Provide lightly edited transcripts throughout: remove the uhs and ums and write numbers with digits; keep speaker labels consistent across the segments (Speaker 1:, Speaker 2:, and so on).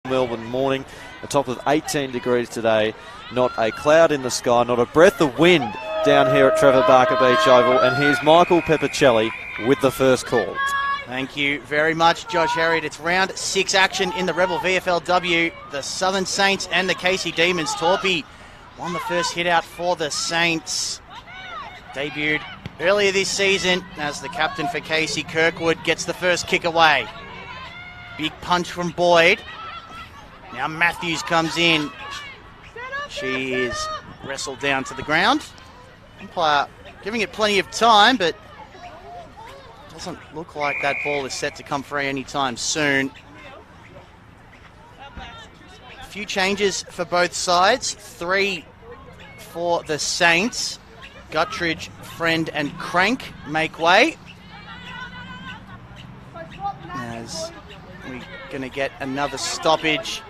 Speaker 1: Melbourne morning, a top of 18 degrees today, not a cloud in the sky, not a breath of wind down here at Trevor Barker Beach Oval. And here's Michael Peppicelli with the first call.
Speaker 2: Thank you very much, Josh Harriet. It's round 6 action in the Rebel VFLW. The Southern Saints and the Casey Demons. Torpy won the first hit out for the Saints. Debuted earlier this season as the captain for Casey. Kirkwood gets the first kick away. Big punch from Boyd. Now Matthews comes in. She is wrestled down to the ground. Umpire giving it plenty of time, but doesn't look like that ball is set to come free anytime soon. A few changes for both sides. 3 for the Saints. Guttridge, Friend and Crank make way. As we're going to get another stoppage.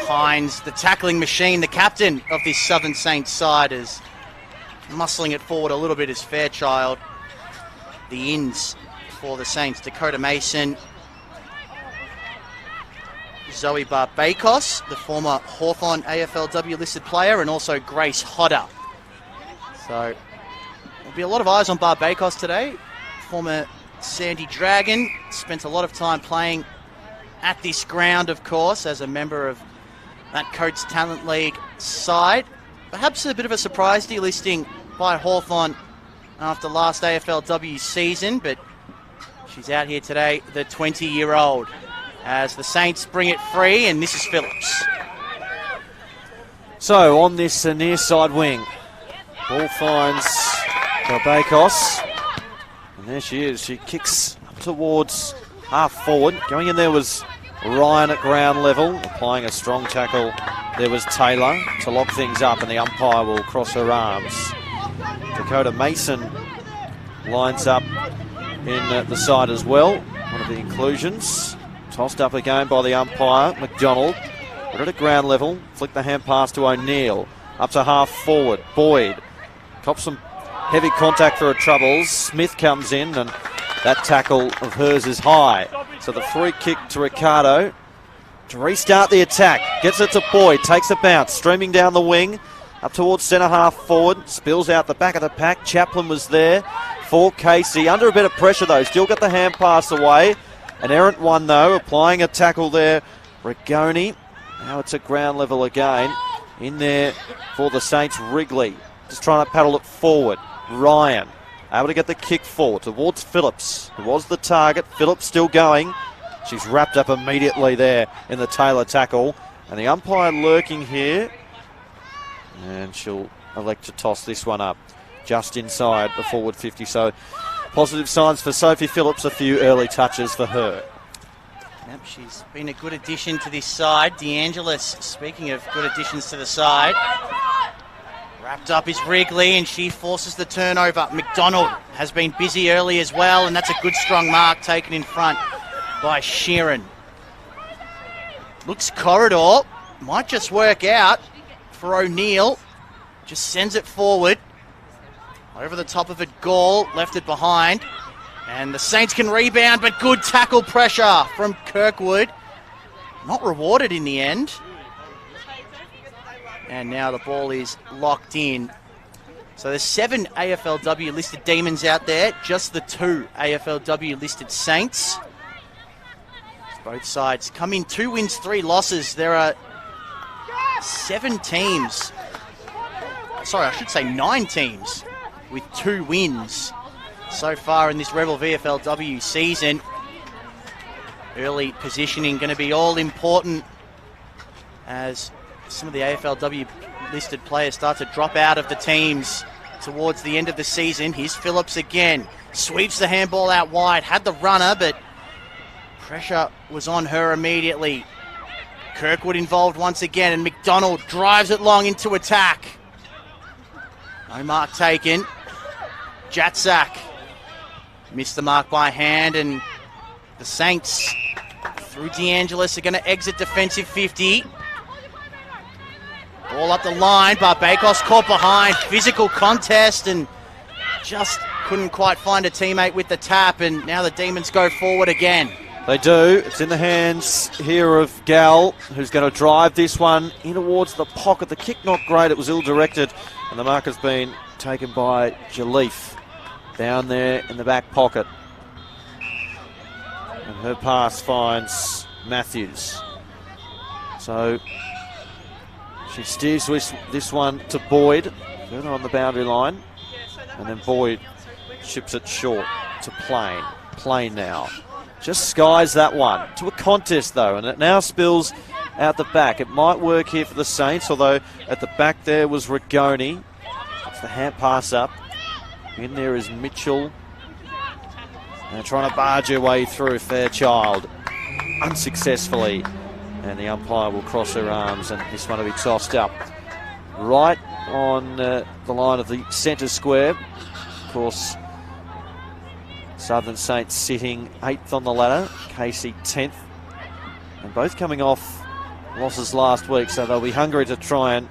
Speaker 2: Hines, the tackling machine, the captain of this Southern Saints side, is muscling it forward a little bit as Fairchild. The ins for the Saints, Dakota Mason, Zoe Barbakos, the former Hawthorn AFLW listed player, and also Grace Hodder. So there'll be a lot of eyes on Barbakos today. Former Sandy Dragon, spent a lot of time playing at this ground, of course, as a member of that Coates Talent League side. Perhaps a bit of a surprise delisting by Hawthorn after last AFLW season, but she's out here today, the 20-year-old, as the Saints bring it free, and this is Phillips.
Speaker 1: So on this near side wing, ball finds Barbakos, and there she is. She kicks up towards half forward. Going in there was Ryan at ground level, applying a strong tackle. There was Taylor to lock things up, and the umpire will cross her arms. Dakota Mason lines up in the side as well. One of the inclusions. Tossed up again by the umpire, McDonald. But at ground level, flick the hand pass to O'Neill. Up to half forward, Boyd. Cops some heavy contact for her troubles. Smith comes in, and that tackle of hers is high. So the free kick to Ricardo to restart the attack. Gets it to Boyd, takes a bounce, streaming down the wing, up towards centre half forward, spills out the back of the pack. Chaplin was there for Casey. Under a bit of pressure though, still got the hand pass away. An errant one though, applying a tackle there. Rigoni, now it's at ground level again. In there for the Saints, Wrigley, just trying to paddle it forward. Ryan, able to get the kick forward towards Phillips, who was the target. Phillips still going. She's wrapped up immediately there in the Taylor tackle. And the umpire lurking here. And she'll elect to toss this one up just inside the forward 50. So positive signs for Sophie Phillips, a few early touches for her.
Speaker 2: Yep, she's been a good addition to this side. DeAngelis, speaking of good additions to the side, wrapped up is Wrigley, and she forces the turnover. McDonald has been busy early as well, and that's a good strong mark taken in front by Sheeran. Looks corridor, might just work out for O'Neill. Just sends it forward. Over the top of it, Gall left it behind. And the Saints can rebound, but good tackle pressure from Kirkwood. Not rewarded in the end. And now the ball is locked in. So there's 7 AFLW listed Demons out there, just the 2 AFLW listed Saints. Both sides come in 2 wins, 3 losses. There are 7 teams. Sorry, I should say 9 teams with 2 wins so far in this Rebel VFLW season. Early positioning going to be all important as some of the AFLW listed players start to drop out of the teams towards the end of the season. Here's Phillips again. Sweeps the handball out wide. Had the runner, but pressure was on her immediately. Kirkwood involved once again, and McDonald drives it long into attack. No mark taken. Jatsak missed the mark by hand, and the Saints, through DeAngelis, are going to exit defensive 50. Ball up the line, Barbakos caught behind. Physical contest, and just couldn't quite find a teammate with the tap, and now the Demons go forward again.
Speaker 1: They do. It's in the hands here of Gal, who's going to drive this one in towards the pocket. The kick not great. It was ill-directed, and the mark has been taken by Jalif down there in the back pocket. And her pass finds Matthews. So she steers this one to Boyd, further on the boundary line, and then Boyd ships it short to Plain. Plain now just skies that one to a contest though, and it now spills out the back. It might work here for the Saints, although at the back there was Rigoni. It's the hand pass up. In there is Mitchell. And trying to barge her way through Fairchild unsuccessfully. And the umpire will cross her arms, and this one will be tossed up right on the line of the centre square. Of course, Southern Saints sitting 8th on the ladder, Casey 10th. And both coming off losses last week, so they'll be hungry to try and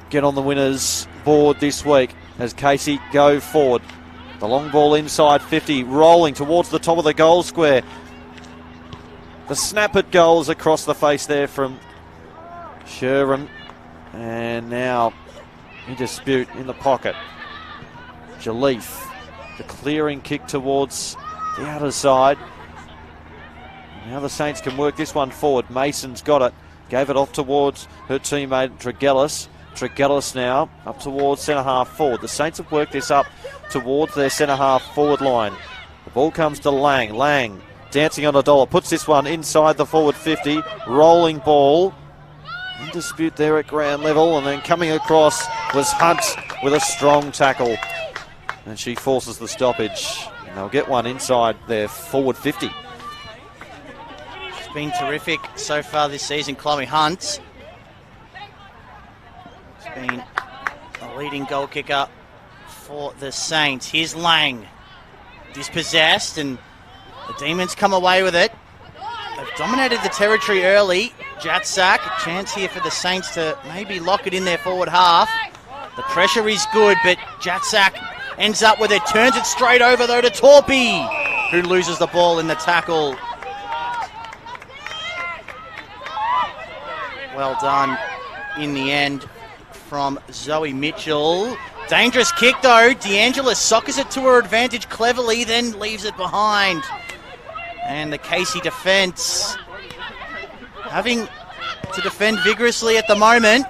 Speaker 1: get on the winners' board this week as Casey go forward. The long ball inside 50, rolling towards the top of the goal square. The snap at goals across the face there from Sherwin. And now in dispute in the pocket. Jalif, the clearing kick towards the outer side. Now the Saints can work this one forward. Mason's got it. Gave it off towards her teammate Tregellis. Tregellis now up towards centre-half forward. The Saints have worked this up towards their centre-half forward line. The ball comes to Lang. Lang dancing on a dollar. Puts this one inside the forward 50. Rolling ball. In dispute there at ground level. And then coming across was Hunt with a strong tackle. And she forces the stoppage. And they'll get one inside their forward 50.
Speaker 2: She's been terrific so far this season, Chloe Hunt. Been a leading goal kicker for the Saints. Here's Lang, dispossessed, and the Demons come away with it. They've dominated the territory early. Jatsak, a chance here for the Saints to maybe lock it in their forward half. The pressure is good, but Jatsak ends up with it. Turns it straight over though to Torpy, who loses the ball in the tackle. Well done in the end from Zoe Mitchell. Dangerous kick though. DeAngela soccers it to her advantage cleverly, then leaves it behind. And the Casey defence having to defend vigorously at the moment.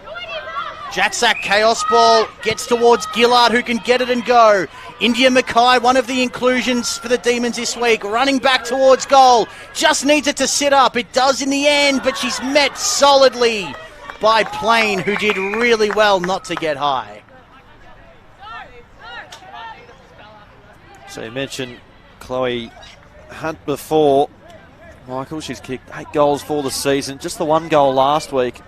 Speaker 2: Jatsak chaos ball gets towards Gillard, who can get it and go. India Mackay, one of the inclusions for the Demons this week, running back towards goal. Just needs it to sit up. It does in the end, but she's met solidly by Plain, who did really well not to get high.
Speaker 1: So you mentioned Chloe Hunt before. Michael, she's kicked 8 goals for the season. Just the 1 goal last week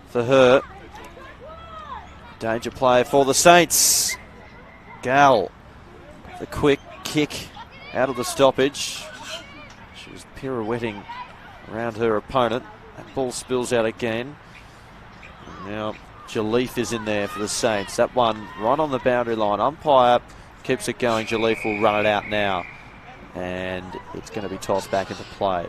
Speaker 1: for her. Danger play for the Saints. Gal, the quick kick out of the stoppage. She was pirouetting around her opponent. That ball spills out again. And now Jalif is in there for the Saints. That one right on the boundary line. Umpire keeps it going. Jalif will run it out now. And it's going to be tossed back into play.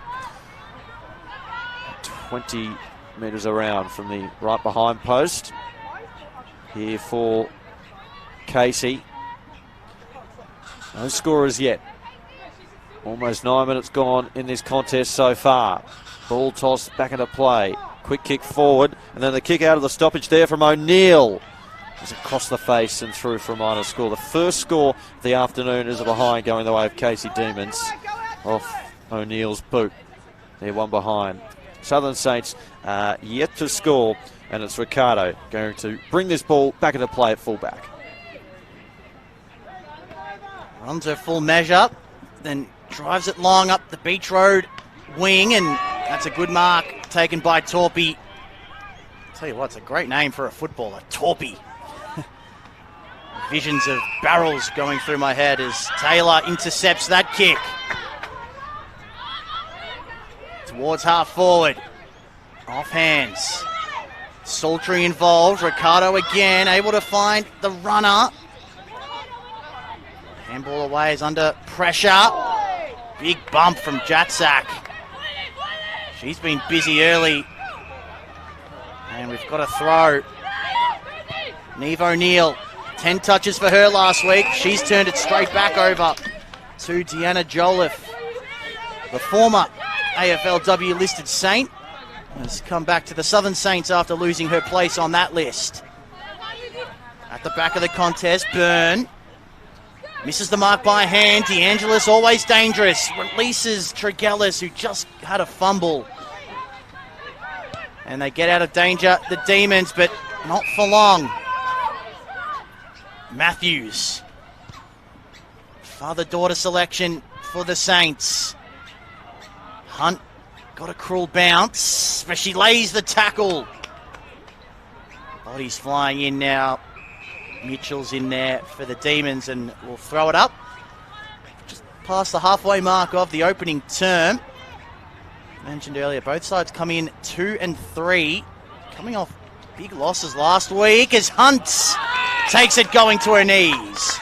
Speaker 1: 20 metres around from the right behind post. Here for Casey. No scorers yet. Almost 9 minutes gone in this contest so far. Ball tossed back into play. Quick kick forward. And then the kick out of the stoppage there from O'Neill. It's across the face and through for a minor score. The first score of the afternoon is a behind going the way of Casey Demons. Off O'Neill's boot. They're one behind. Southern Saints yet to score. And it's Ricardo going to bring this ball back into play at fullback.
Speaker 2: Runs her full measure. Then drives it long up the Beach Road wing. And that's a good mark taken by Torpy. I'll tell you what, it's a great name for a footballer. Torpy. Visions of barrels going through my head as Taylor intercepts that kick. Towards half forward. Off hands. Sultry involved. Ricardo again able to find the runner. Handball away is under pressure. Big bump from Jatsak. She's been busy early. And we've got a throw. Neve O'Neill, 10 touches for her last week. She's turned it straight back over to Deanna Jolliffe. The former AFLW listed Saint has come back to the Southern Saints after losing her place on that list. At the back of the contest, Byrne misses the mark by hand. DeAngelis always dangerous. Releases Tregellis, who just had a fumble. And they get out of danger, the Demons, but not for long. Matthews. Father-daughter selection for the Saints. Hunt got a cruel bounce, but she lays the tackle. Bodies flying in now. Mitchell's in there for the Demons and will throw it up. Just past the halfway mark of the opening term. Mentioned earlier, both sides come in 2 and 3. Coming off big losses last week as Hunt takes it going to her knees.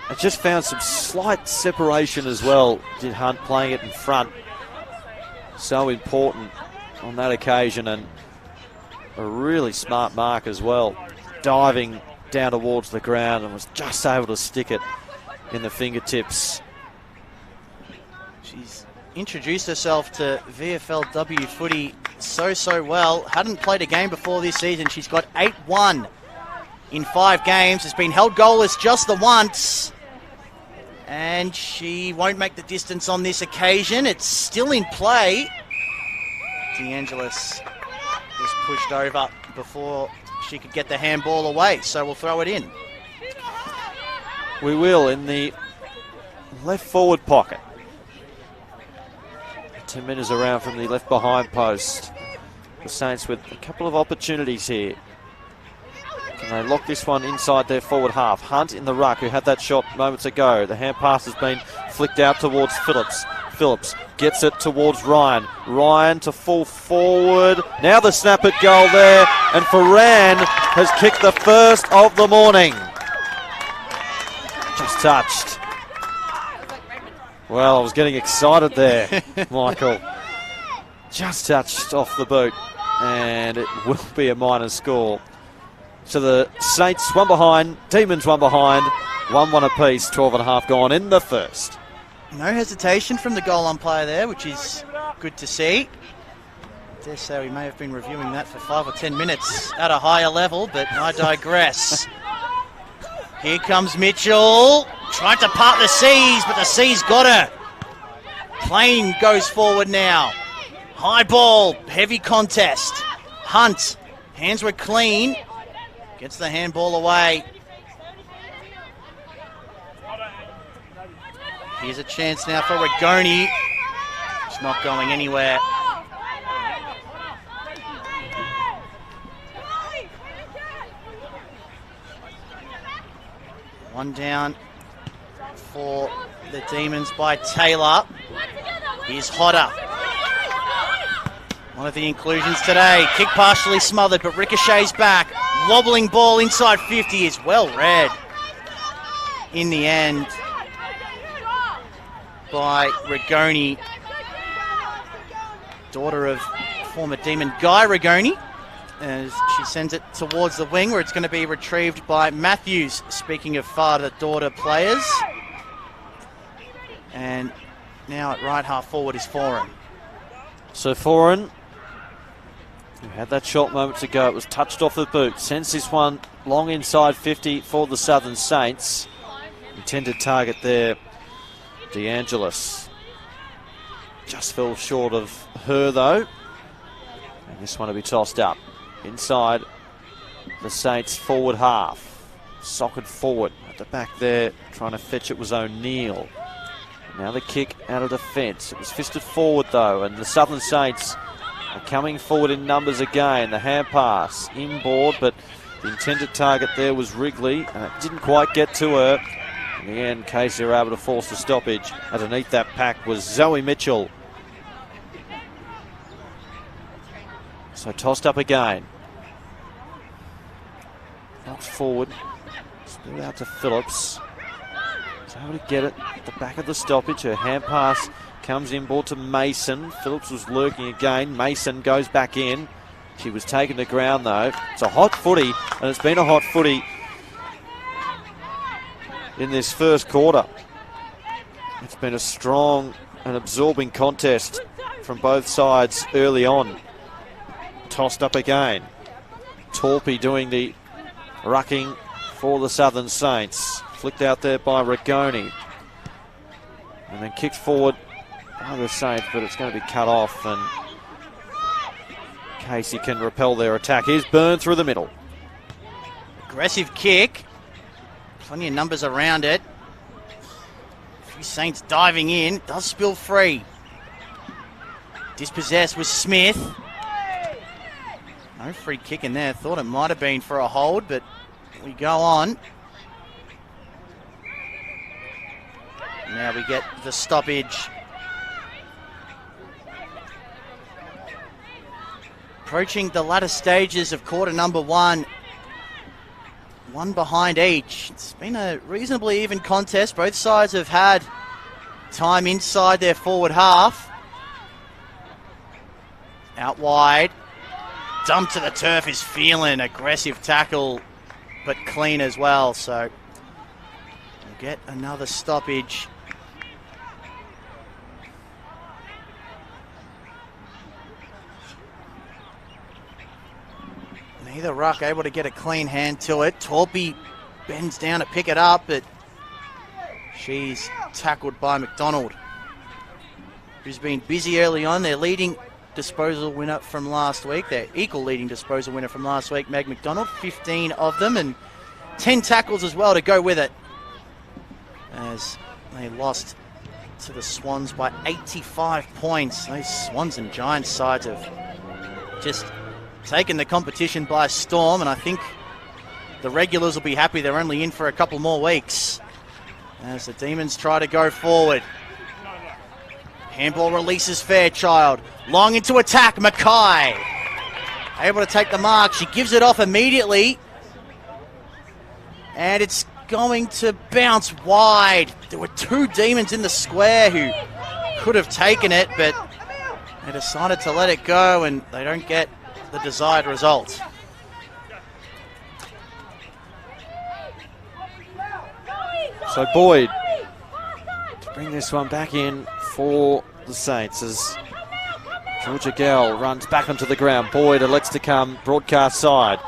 Speaker 1: I just found some slight separation as well, did Hunt, playing it in front. So important on that occasion, and a really smart mark as well. Diving down towards the ground and was just able to stick it in the fingertips.
Speaker 2: She's introduced herself to VFLW footy so well. Hadn't played a game before this season. She's got 8-1 in 5 games. Has been held goalless just the once. And she won't make the distance on this occasion. It's still in play. DeAngelis was pushed over before she could get the handball away, so we'll throw it in.
Speaker 1: We will in the left forward pocket. 10 metres around from the left behind post. The Saints with a couple of opportunities here. Can they lock this one inside their forward half? Hunt in the ruck, who had that shot moments ago. The hand pass has been flicked out towards Phillips. Phillips gets it towards Ryan. Ryan to full forward. Now the snap at goal there. And Ferran has kicked the first of the morning. Just touched. Well, I was getting excited there, Michael. Just touched off the boot. And it will be a minor score. So the Saints one behind, Demons one behind, 1-1 apiece, 12.5 gone in the first.
Speaker 2: No hesitation from the goal umpire there, which is good to see. I dare say we may have been reviewing that for 5 or 10 minutes at a higher level, but I digress. Here comes Mitchell, tried to part the seas, but the seas got her. Plane goes forward now. High ball, heavy contest. Hunt, hands were clean. Gets the handball away. Here's a chance now for Rigoni. It's not going anywhere. One down for the Demons by Taylor. Here's Hodder. One of the inclusions today. Kick partially smothered, but ricochets back. Wobbling ball inside 50 is well read in the end by Rigoni, daughter of former Demon Guy Rigoni, as she sends it towards the wing where it's going to be retrieved by Matthews. Speaking of father-daughter players. And now at right half forward is Foran.
Speaker 1: So Foran, who had that shot moments ago, it was touched off the boot. Sends this one long inside 50 for the Southern Saints. Intended target there, DeAngelis. Just fell short of her though. And this one will be tossed up. Inside the Saints forward half. Socked forward at the back there. Trying to fetch it was O'Neill. Now the kick out of defence. It was fisted forward though, and the Southern Saints are coming forward in numbers again. The hand pass inboard, but the intended target there was Wrigley, and it didn't quite get to her. In the end, Casey were able to force the stoppage. Underneath that pack was Zoe Mitchell. So tossed up again. Knocks forward. Split out to Phillips. She's able to get it at the back of the stoppage. Her hand pass comes inboard to Mason. Phillips was lurking again. Mason goes back in. She was taken to ground though. It's a hot footy, and it's been a hot footy in this first quarter. It's been a strong and absorbing contest from both sides early on. Tossed up again. Torpy doing the rucking for the Southern Saints. Flicked out there by Rigoni. And then kicked forward by the Saints, but it's going to be cut off, and Casey can repel their attack. Here's Byrne through the middle.
Speaker 2: Aggressive kick. Plenty of numbers around it. A few Saints diving in. Does spill free. Dispossessed with Smith. No free kick in there. Thought it might have been for a hold, but we go on. Now we get the stoppage. Approaching the latter stages of quarter number one. One behind each. It's been a reasonably even contest. Both sides have had time inside their forward half. Out wide. Dump to the turf is Phelan. Aggressive tackle, but clean as well. So we'll get another stoppage. Neither ruck able to get a clean hand to it. Torpy bends down to pick it up, but she's tackled by McDonald, who's been busy early on. Their leading disposal winner from last week, their equal leading disposal winner from last week, Meg McDonald, 15 of them, and 10 tackles as well to go with it, as they lost to the Swans by 85 points. Those Swans and Giants sides have just taken the competition by storm, and I think the regulars will be happy they're only in for a couple more weeks as the Demons try to go forward. Handball releases Fairchild. Long into attack, Mackay. Able to take the mark. She gives it off immediately. And it's going to bounce wide. There were two Demons in the square who could have taken it, but they decided to let it go, and they don't get the desired result.
Speaker 1: So Boyd to bring this one back in for the Saints as Georgia Gell runs back onto the ground. Boyd elects to come broadcast side.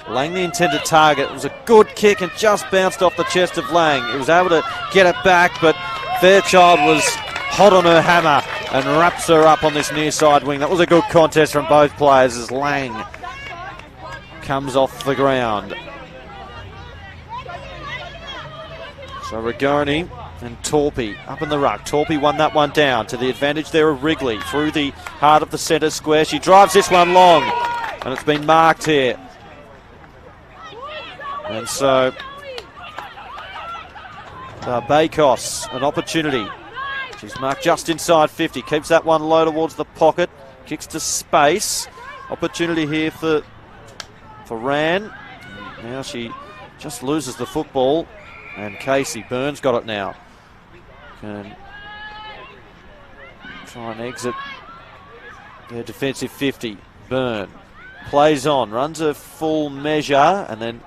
Speaker 1: Lang the intended target. It was a good kick and just bounced off the chest of Lang. He was able to get it back, but Fairchild was hot on her hammer and wraps her up on this near side wing. That was a good contest from both players as Lang comes off the ground. So Rigoni and Torpy up in the ruck. Torpy won that one down to the advantage there of Wrigley through the heart of the centre square. She drives this one long, and it's been marked here. And so Bakos, an opportunity. She's marked just inside 50. Keeps that one low towards the pocket. Kicks to space. Opportunity here for Ran. Now she just loses the football. And Casey Burns got it now. Can try and exit their defensive 50. Byrne plays on. Runs a full measure. And then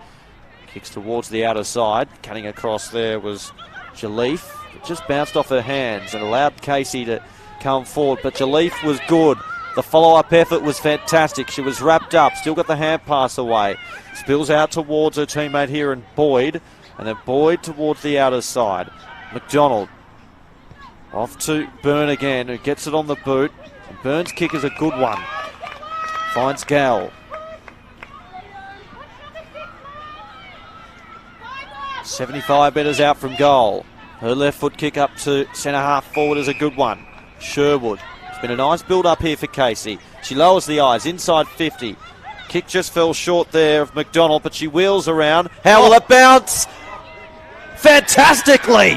Speaker 1: kicks towards the outer side. Cutting across there was Jaleef. It just bounced off her hands and allowed Casey to come forward. But Jaleef was good. The follow-up effort was fantastic. She was wrapped up. Still got the hand pass away. Spills out towards her teammate here in Boyd. And then Boyd towards the outer side. McDonald off to Byrne again, who gets it on the boot. And Byrne's kick is a good one. Finds Gal. .75 metres out from goal. Her left foot kick up to centre half forward is a good one. Sherwood. It's been a nice build up here for Casey. She lowers the eyes inside 50. Kick just fell short there of McDonald, but she wheels around. How will it bounce? Fantastically!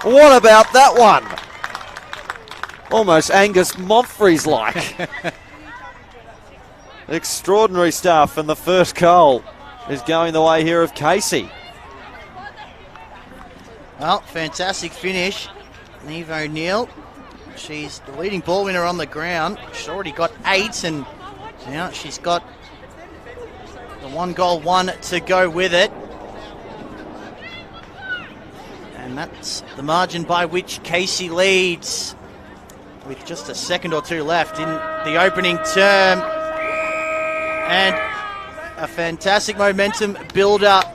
Speaker 1: What about that one? Almost Angus Montfries-like. Extraordinary stuff, and the first goal is going the way here of Casey.
Speaker 2: Well, fantastic finish. Neve O'Neill. She's the leading ball winner on the ground. She's already got 8, and now she's got the 1 goal, 1 to go with it. And that's the margin by which Casey leads with just a second or two left in the opening term. And a fantastic momentum build-up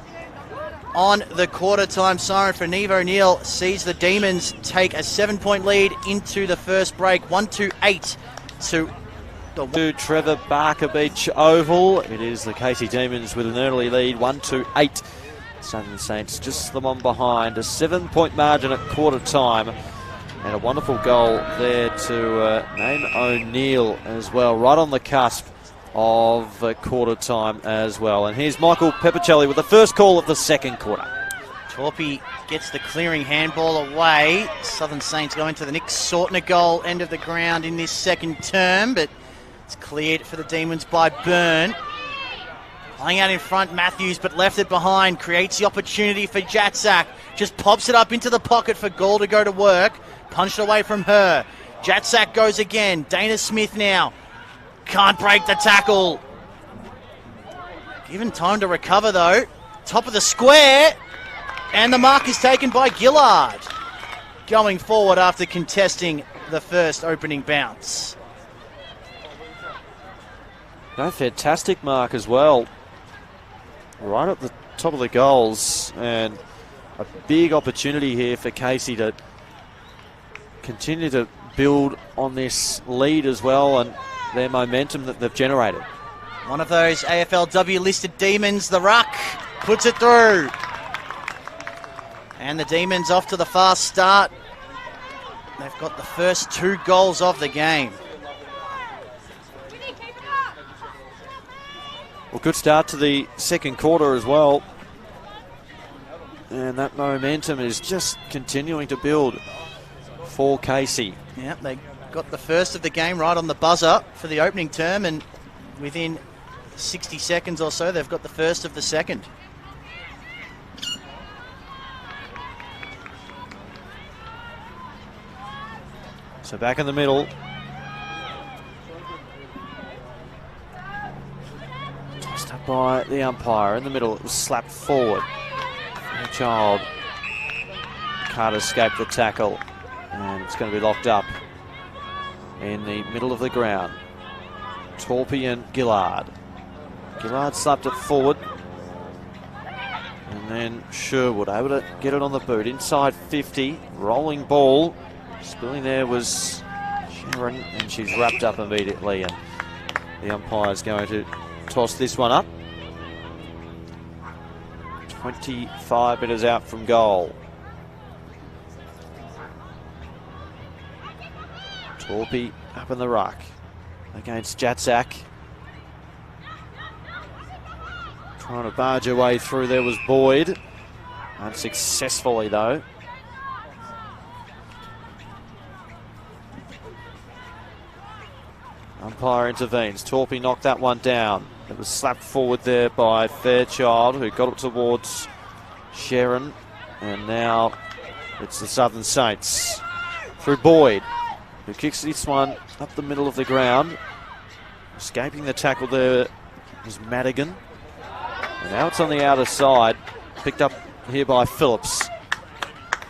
Speaker 2: on the quarter-time siren for Neve O'Neill sees the Demons take a 7-point lead into the first break, 1-8 to the
Speaker 1: Trevor Barker Beach Oval. It is the Casey Demons with an early lead, 1-8. Southern Saints just the one behind. A 7-point margin at quarter-time. And a wonderful goal there to name O'Neill as well, right on the cusp of quarter-time as well. And here's Michael Peppicelli with the first call of the second quarter.
Speaker 2: Torpy gets the clearing handball away. Southern Saints going to the Nick Sortner goal, end of the ground in this second term, but it's cleared for the Demons by Byrne. Playing out in front, Matthews, but left it behind. Creates the opportunity for Jatsak. Just pops it up into the pocket for Gall to go to work. Punched away from her. Jatsak goes again. Dana Smith now. Can't break the tackle. Given time to recover though. Top of the square. And the mark is taken by Gillard. Going forward after contesting the first opening bounce.
Speaker 1: No, fantastic mark as well. Right at the top of the goals. And a big opportunity here for Casey to continue to build on this lead as well and their momentum that they've generated.
Speaker 2: One of those AFLW listed Demons, the ruck, puts it through. And the Demons off to the fast start. They've got the first 2 goals of the game.
Speaker 1: Well, good start to the second quarter as well. And that momentum is just continuing to build for Casey.
Speaker 2: Yeah, they got the first of the game right on the buzzer for the opening term, and within 60 seconds or so, they've got the first of the second.
Speaker 1: So back in the middle. Tossed up by the umpire. In the middle, it was slapped forward. The child can't escape the tackle. And it's going to be locked up in the middle of the ground. Torpy and Gillard. Gillard slapped it forward. And then Sherwood able to get it on the boot. Inside 50. Rolling ball. Spilling there was Sharon, and she's wrapped up immediately. And the umpire's going to toss this one up. 25 metres out from goal. Torpy up in the ruck against Jatsak. Trying to barge her way through there was Boyd. Unsuccessfully though. Umpire intervenes. Torpy knocked that one down. It was slapped forward there by Fairchild, who got it towards Sharon. And now it's the Southern Saints through Boyd, who kicks this one up the middle of the ground. Escaping the tackle there was Madigan. And now it's on the outer side. Picked up here by Phillips.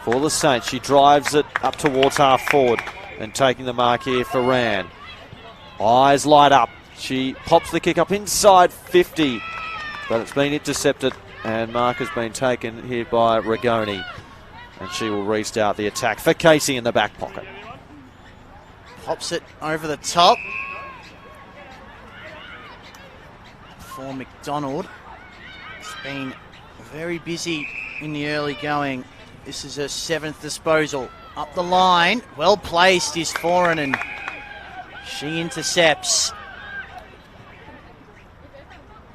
Speaker 1: For the Saints, she drives it up towards half forward. And taking the mark here for Rand. Eyes light up. She pops the kick up inside 50. But it's been intercepted. And mark has been taken here by Rigoni. And she will restart the attack for Casey in the back pocket.
Speaker 2: Pops it over the top for McDonald. It's been very busy in the early going. This is her 7th disposal. Up the line, well placed is Foran, and she intercepts.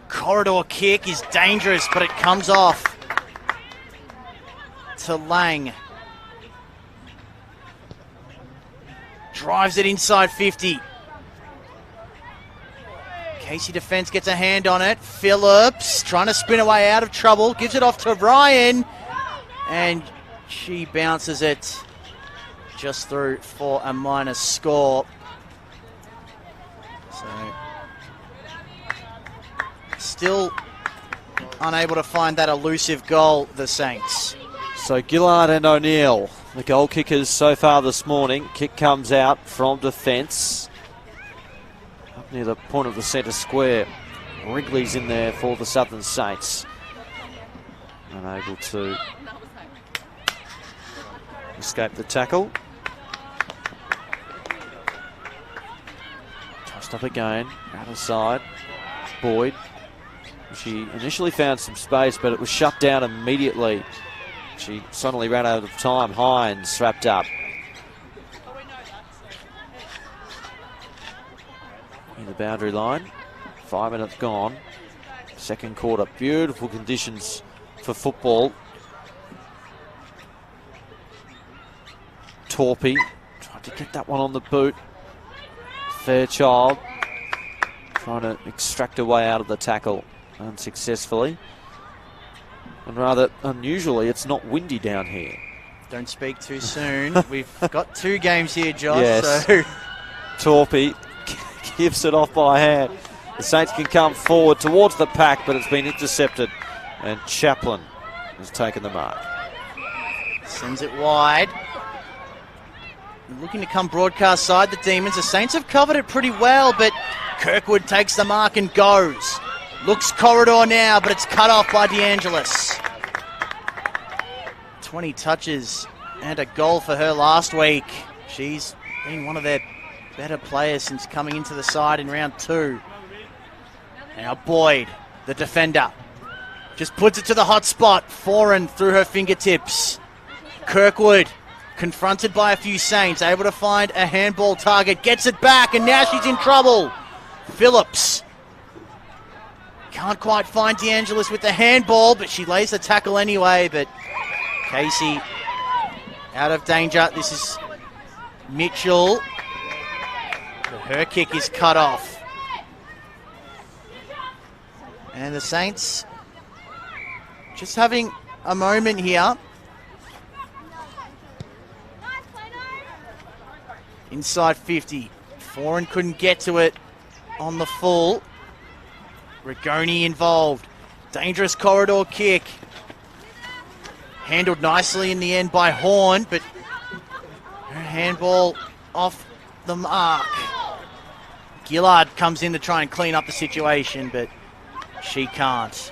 Speaker 2: Corridor kick is dangerous, but it comes off to Lang. Drives it inside 50. Casey defence gets a hand on it. Phillips trying to spin away out of trouble. Gives it off to Ryan. And She bounces it just through for a minus score. So still unable to find that elusive goal, the Saints.
Speaker 1: So Gillard and O'Neill, the goal kickers so far this morning. Kick comes out from defence. Up near the point of the centre square. Wrigley's in there for the Southern Saints. Unable to escape the tackle. Tossed up again, out of side. Boyd. She initially found some space, but it was shut down immediately. She suddenly ran out of time. Hines wrapped up. In the boundary line. 5 minutes gone. Second quarter. Beautiful conditions for football. Torpy tried to get that one on the boot. Fairchild trying to extract a way out of the tackle unsuccessfully. And rather unusually, it's not windy down here.
Speaker 2: Don't speak too soon. We've got 2 games here, Josh.
Speaker 1: Yes.
Speaker 2: So
Speaker 1: Torpy gives it off by hand. The Saints can come forward towards the pack, but it's been intercepted. And Chaplin has taken the mark.
Speaker 2: Sends it wide. Looking to come broadcast side, the Demons. The Saints have covered it pretty well, but Kirkwood takes the mark and goes. Looks corridor now, but it's cut off by DeAngelis. 20 touches and a goal for her last week. She's been one of their better players since coming into the side in round 2. Now Boyd, the defender, just puts it to the hot spot. Foran through her fingertips. Kirkwood, confronted by a few Saints, able to find a handball target, gets it back, and now she's in trouble. Phillips can't quite find DeAngelis with the handball, but she lays the tackle anyway. But Casey out of danger. This is Mitchell. But her kick is cut off. And the Saints just having a moment here. Inside 50. Foran couldn't get to it on the full. Rigoni involved. Dangerous corridor kick. Handled nicely in the end by Horn, but her handball off the mark. Gillard comes in to try and clean up the situation, but she can't.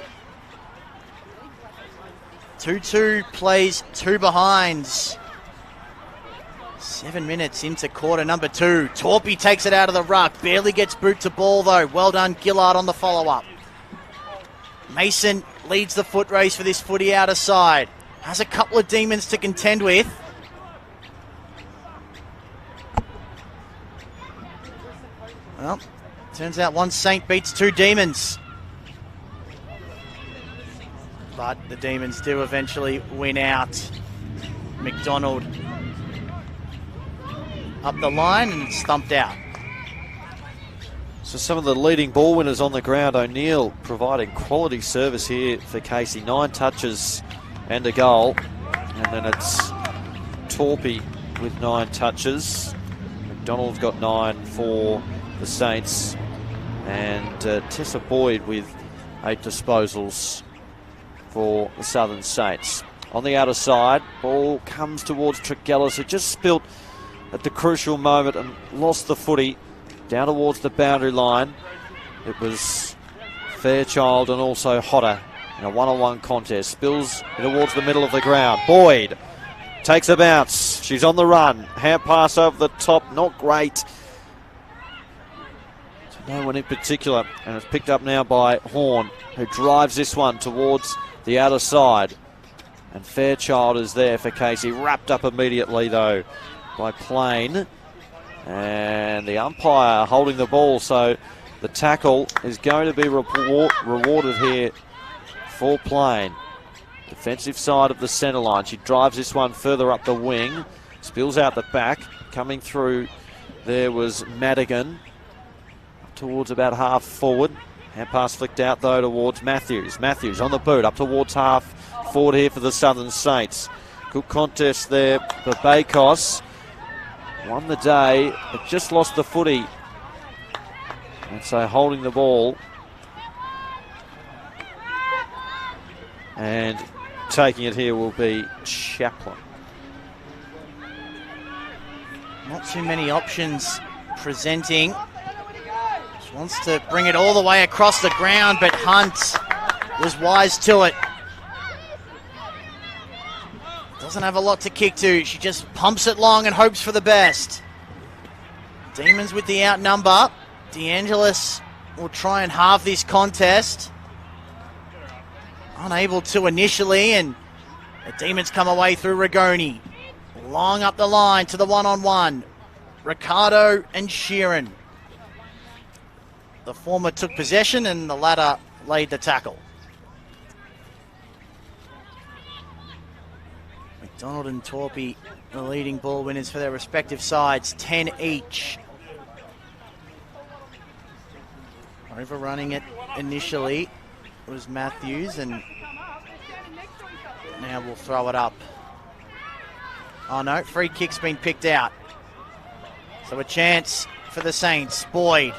Speaker 2: 2-2 plays 2 behinds. 7 minutes into quarter number 2. Torpy takes it out of the ruck. Barely gets boot to ball though. Well done Gillard on the follow-up. Mason leads the foot race for this footy outer side. Has a couple of Demons to contend with. Well, turns out one Saint beats 2 Demons. But the Demons do eventually win out. McDonald up the line and stumped out.
Speaker 1: So some of the leading ball winners on the ground. O'Neill providing quality service here for Casey. 9 touches and a goal. And then it's Torpy with 9 touches. McDonald's got 9 for the Saints. And Tessa Boyd with 8 disposals for the Southern Saints. On the outer side, ball comes towards Tregellis, who just spilt at the crucial moment and lost the footy down towards the boundary line. It was Fairchild and also Hodder in a one-on-one contest. Spills towards the middle of the ground. Boyd takes a bounce. She's on the run. Hand pass over the top. Not great. So no one in particular. And it's picked up now by Horn, who drives this one towards the outer side. And Fairchild is there for Casey. Wrapped up immediately though by Plain. And the umpire holding the ball, so the tackle is going to be rewarded here for Plain. Defensive side of the centre line. She drives this one further up the wing. Spills out the back. Coming through there was Madigan. Up towards about half forward. Hand pass flicked out though towards Matthews. Matthews on the boot up towards half forward here for the Southern Saints. Good contest there for Bakos. Won the day, but just lost the footy. And so holding the ball. And taking it here will be Chaplin.
Speaker 2: Not too many options presenting. She wants to bring it all the way across the ground, but Hunt was wise to it. Doesn't have a lot to kick to. She just pumps it long and hopes for the best. Demons with the outnumber. DeAngelis will try and halve this contest. Unable to initially, and the Demons come away through Rigoni. Long up the line to the one-on-one. Ricardo and Sheeran. The former took possession and the latter laid the tackle. McDonald and Torpy, the leading ball winners for their respective sides, 10 each. Overrunning it initially was Matthews, and now we'll throw it up. Oh no, free kick's been picked out. So a chance for the Saints. Boyd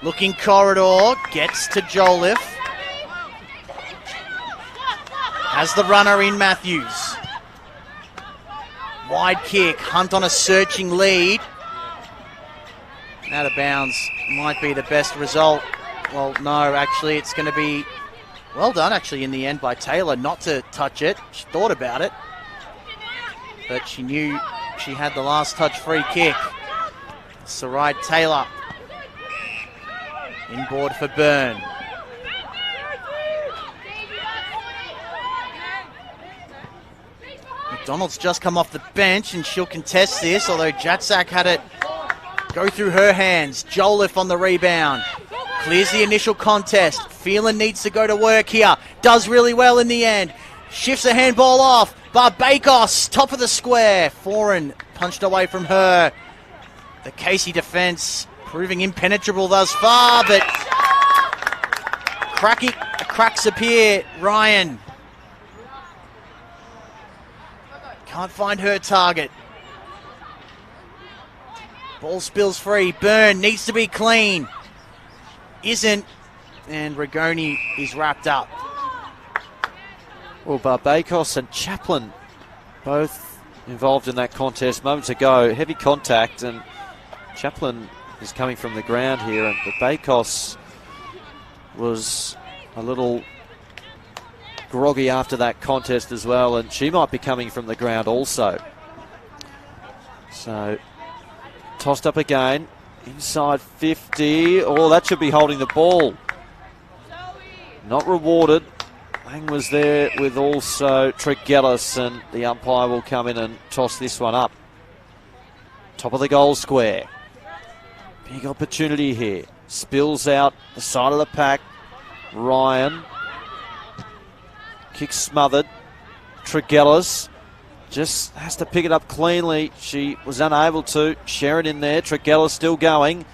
Speaker 2: looking corridor, gets to Jolliffe. Has the runner in Matthews. Wide kick, Hunt on a searching lead. Out of bounds might be the best result. Well, no, actually it's going to be well done actually in the end by Taylor not to touch it. She thought about it, but she knew she had the last touch free kick. Sarai Taylor inboard for Byrne. McDonald's just come off the bench and she'll contest this, although Jatsak had it go through her hands. Jolliffe on the rebound. Clears the initial contest. Phelan needs to go to work here. Does really well in the end. Shifts the handball off. Barbakos, top of the square. Foran punched away from her. The Casey defence proving impenetrable thus far, but cracks appear. Ryan can't find her target. Ball spills free. Byrne needs to be clean. Isn't, and Rigoni is wrapped up.
Speaker 1: Well, Barbakos and Chaplin both involved in that contest moments ago. Heavy contact, and Chaplin is coming from the ground here, and Barbakos was a little groggy after that contest as well, and she might be coming from the ground also. So, tossed up again. Inside 50. Oh, that should be holding the ball. Not rewarded. Lang was there with also Tregellis, and the umpire will come in and toss this one up. Top of the goal square. Big opportunity here. Spills out the side of the pack. Ryan. Kick smothered. Tregellis just has to pick it up cleanly. She was unable to. Sharon in there. Tregellis still going.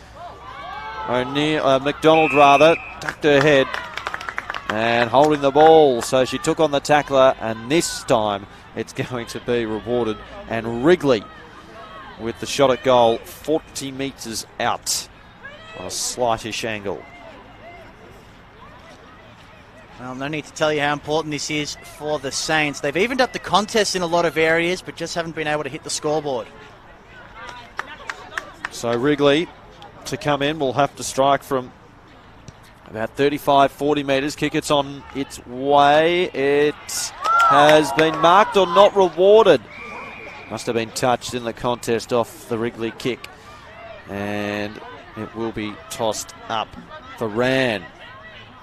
Speaker 1: McDonald rather ducked her head and holding the ball. So she took on the tackler, and this time it's going to be rewarded. And Wrigley with the shot at goal 40 metres out on a slightish angle.
Speaker 2: Well, no need to tell you how important this is for the Saints. They've evened up the contest in a lot of areas, but just haven't been able to hit the scoreboard.
Speaker 1: So Wrigley to come in will have to strike from about 35, 40 metres. Kick it's on its way. It has been marked or not rewarded. Must have been touched in the contest off the Wrigley kick. And it will be tossed up for Rand.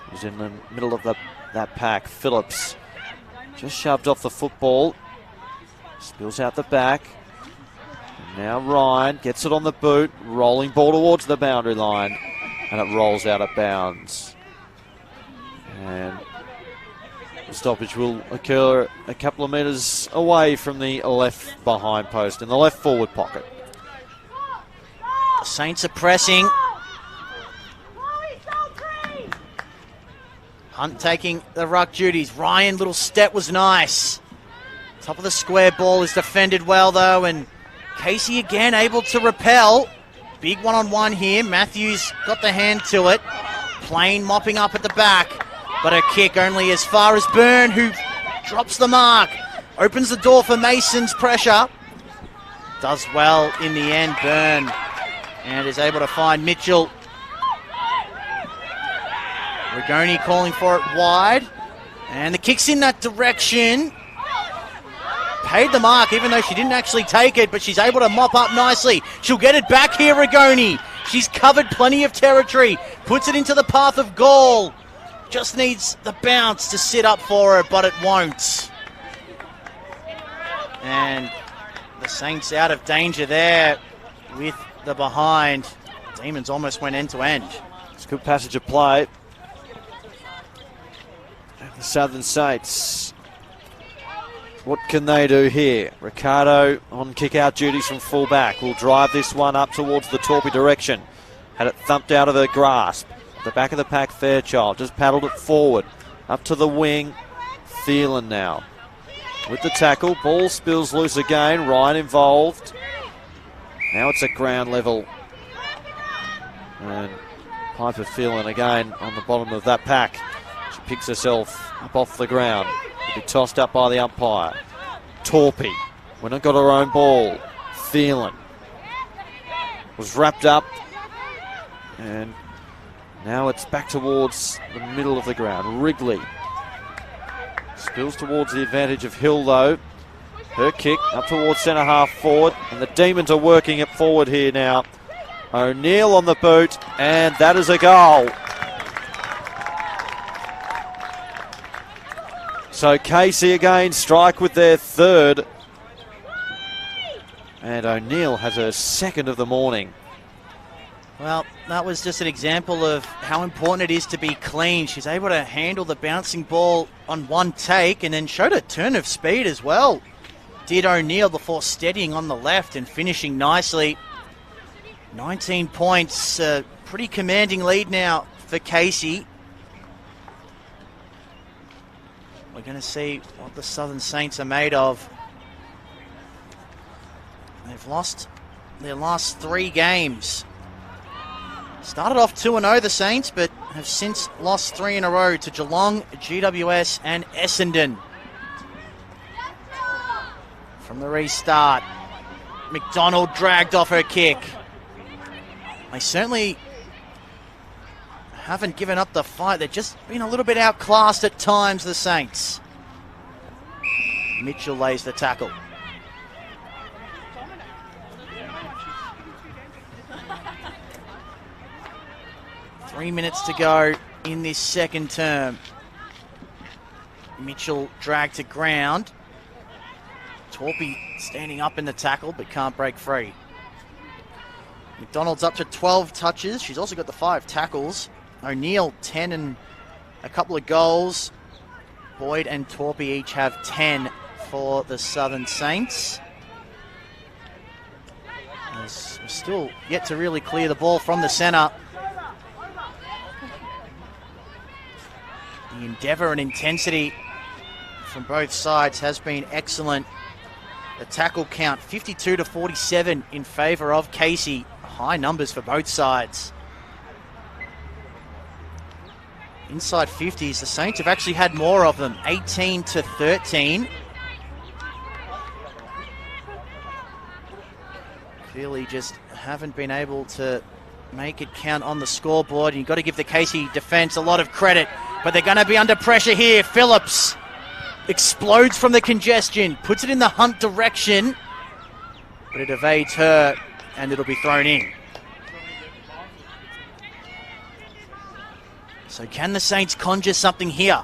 Speaker 1: Who's in the middle of that pack. Phillips just shoved off the football. Spills out the back. And now Ryan gets it on the boot. Rolling ball towards the boundary line. And it rolls out of bounds. And the stoppage will occur a couple of metres away from the left behind post in the left forward pocket.
Speaker 2: The Saints are pressing. Hunt taking the ruck duties. Ryan, little step was nice. Top of the square, ball is defended well though, and Casey again able to repel. Big one-on-one here. Matthews got the hand to it. Plain mopping up at the back, but a kick only as far as Byrne, who drops the mark. Opens the door for Mason's pressure. Does well in the end, Byrne, and is able to find Mitchell. Rigoni calling for it wide, and the kick's in that direction. Paid the mark, even though she didn't actually take it, but she's able to mop up nicely. She'll get it back here, Rigoni. She's covered plenty of territory. Puts it into the path of goal. Just needs the bounce to sit up for her, but it won't. And the Saints out of danger there with the behind. Demons almost went end to end.
Speaker 1: It's a good passage of play. The Southern Saints, what can they do here? Ricardo on kick-out duties from full-back will drive this one up towards the Torpy direction. Had it thumped out of her grasp. At the back of the pack, Fairchild just paddled it forward. Up to the wing, Thielen now. With the tackle, ball spills loose again. Ryan involved. Now it's at ground level. And Piper Thielen again on the bottom of that pack. She picks herself up off the ground. Will be tossed up by the umpire. Torpy, when it got her own ball. Thielen was wrapped up, and now it's back towards the middle of the ground. Wrigley spills towards the advantage of Hill though. Her kick up towards centre half forward, and the Demons are working it forward here now. O'Neill on the boot, and that is a goal. So Casey again strike with their third. And O'Neill has her second of the morning.
Speaker 2: Well, that was just an example of how important it is to be clean. She's able to handle the bouncing ball on one take and then showed a turn of speed as well. Did O'Neill before steadying on the left and finishing nicely. 19 points, pretty commanding lead now for Casey. We're going to see what the Southern Saints are made of. They've lost their last 3 games. Started off 2-0, the Saints, but have since lost 3 in a row to Geelong, GWS and Essendon. From the restart, McDonald dragged off her kick. They certainly haven't given up the fight. They've just been a little bit outclassed at times, the Saints. Mitchell lays the tackle. Three minutes to go in this second term. Mitchell dragged to ground. Torpy standing up in the tackle but can't break free. McDonald's up to 12 touches. She's also got the 5 tackles. O'Neill 10 and a couple of goals. Boyd and Torpy each have 10 for the Southern Saints. We're still yet to really clear the ball from the centre. The endeavour and intensity from both sides has been excellent. The tackle count 52-47 in favour of Casey. High numbers for both sides. Inside 50s, the Saints have actually had more of them, 18-13. Clearly just haven't been able to make it count on the scoreboard. You've got to give the Casey defence a lot of credit, but they're going to be under pressure here. Phillips explodes from the congestion, puts it in the Hunt direction, but it evades her and it'll be thrown in. So can the Saints conjure something here?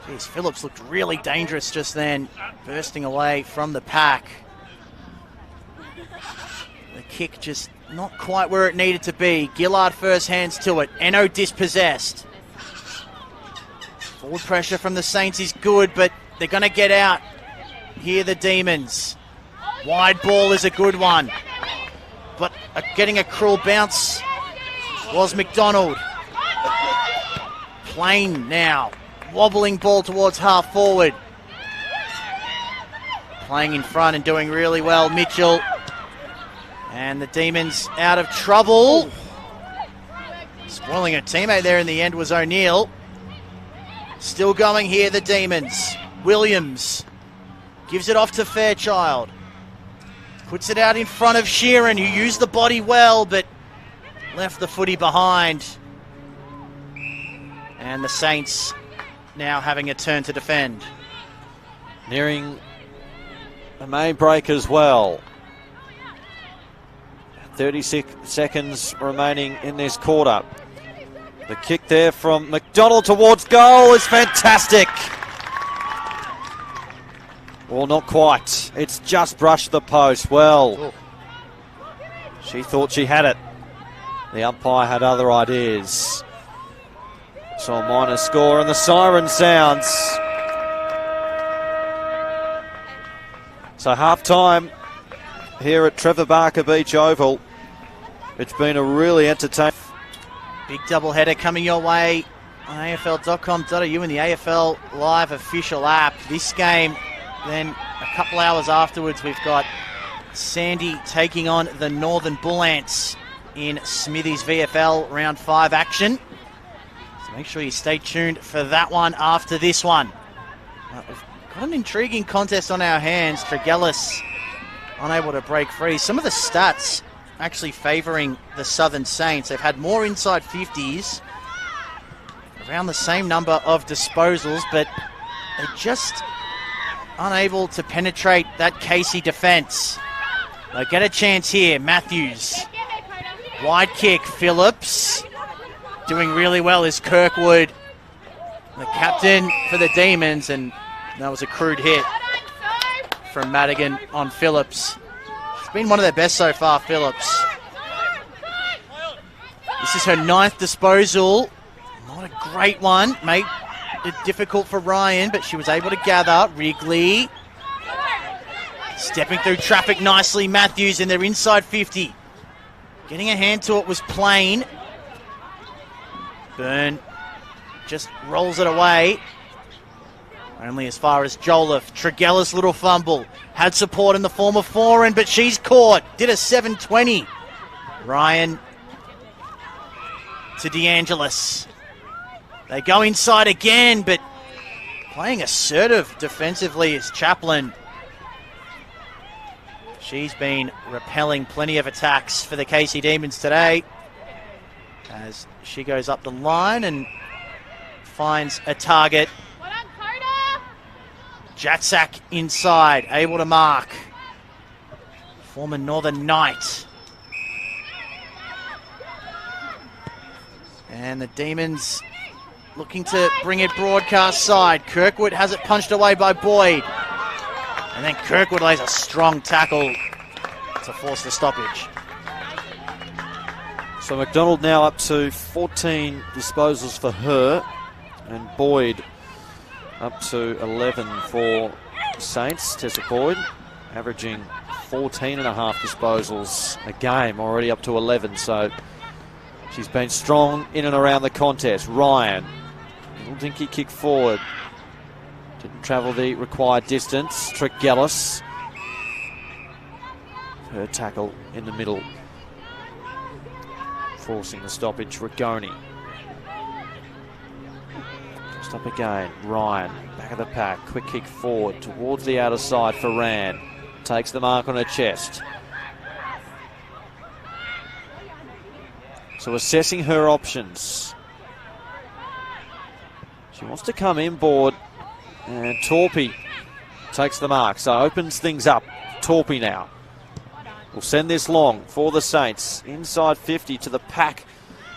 Speaker 2: Jeez, Phillips looked really dangerous just then, bursting away from the pack. The kick just not quite where it needed to be. Gillard first hands to it. Eno dispossessed. Forward pressure from the Saints is good, but they're going to get out. Here the Demons. Wide ball is a good one. But getting a cruel bounce was McDonald. Plain now. wobbling ball towards half forward. Playing in front and doing really well, Mitchell. And the Demons out of trouble. Spoiling a teammate there in the end was O'Neill. Still going here, the Demons. Williams gives it off to Fairchild. Puts it out in front of Sheeran, who used the body well, but left the footy behind. And the Saints now having a turn to defend.
Speaker 1: Nearing the main break as well. 36 seconds remaining in this quarter. The kick there from McDonald towards goal is fantastic. Well, not quite. It's just brushed the post. Well, she thought she had it. The umpire had other ideas. So a minor score and the siren sounds. So half-time here at Trevor Barker Beach Oval. It's been a really entertaining...
Speaker 2: Big doubleheader coming your way on AFL.com.au and the AFL Live official app. This game, then a couple hours afterwards, we've got Sandy taking on the Northern Bull Ants in Smithy's VFL Round 5 action. So make sure you stay tuned for that one after this one. We've got an intriguing contest on our hands. Tregellis unable to break free. Some of the stats actually favouring the Southern Saints. They've had more inside 50s, around the same number of disposals, but they're just unable to penetrate that Casey defence. They get a chance here. Matthews. Wide kick. Phillips. Doing really well is Kirkwood, the captain for the Demons, and that was a crude hit from Madigan on Phillips. It's been one of their best so far, Phillips. This is her 9th disposal. Not a great one. Made it difficult for Ryan, but she was able to gather. Wrigley. Stepping through traffic nicely. Matthews in their inside 50. Getting a hand to it was Plain. Byrne just rolls it away. Only as far as Jolliffe. Tregellis, little fumble. Had support in the form of Foran, but she's caught. Did a 7:20. Ryan to DeAngelis. They go inside again, but playing assertive defensively is Chaplin. She's been repelling plenty of attacks for the Casey Demons today, as she goes up the line and finds a target. Jatsak inside, able to mark. Former Northern Knight. And the Demons looking to bring it broadcast side. Kirkwood has it punched away by Boyd. And then Kirkwood lays a strong tackle to force the stoppage.
Speaker 1: So McDonald now up to 14 disposals for her, and Boyd up to 11 for Saints. Tessa Boyd averaging 14 and a half disposals a game, already up to 11. So she's been strong in and around the contest. Ryan, little dinky kick forward. Didn't travel the required distance. Tregellis. Her tackle in the middle, forcing the stoppage. Rigoni. Just up again. Ryan, back of the pack. Quick kick forward towards the outer side for Rand. Takes the mark on her chest. So assessing her options. She wants to come inboard, and Torpy takes the mark. So opens things up. Torpy now will send this long for the Saints. Inside 50 to the pack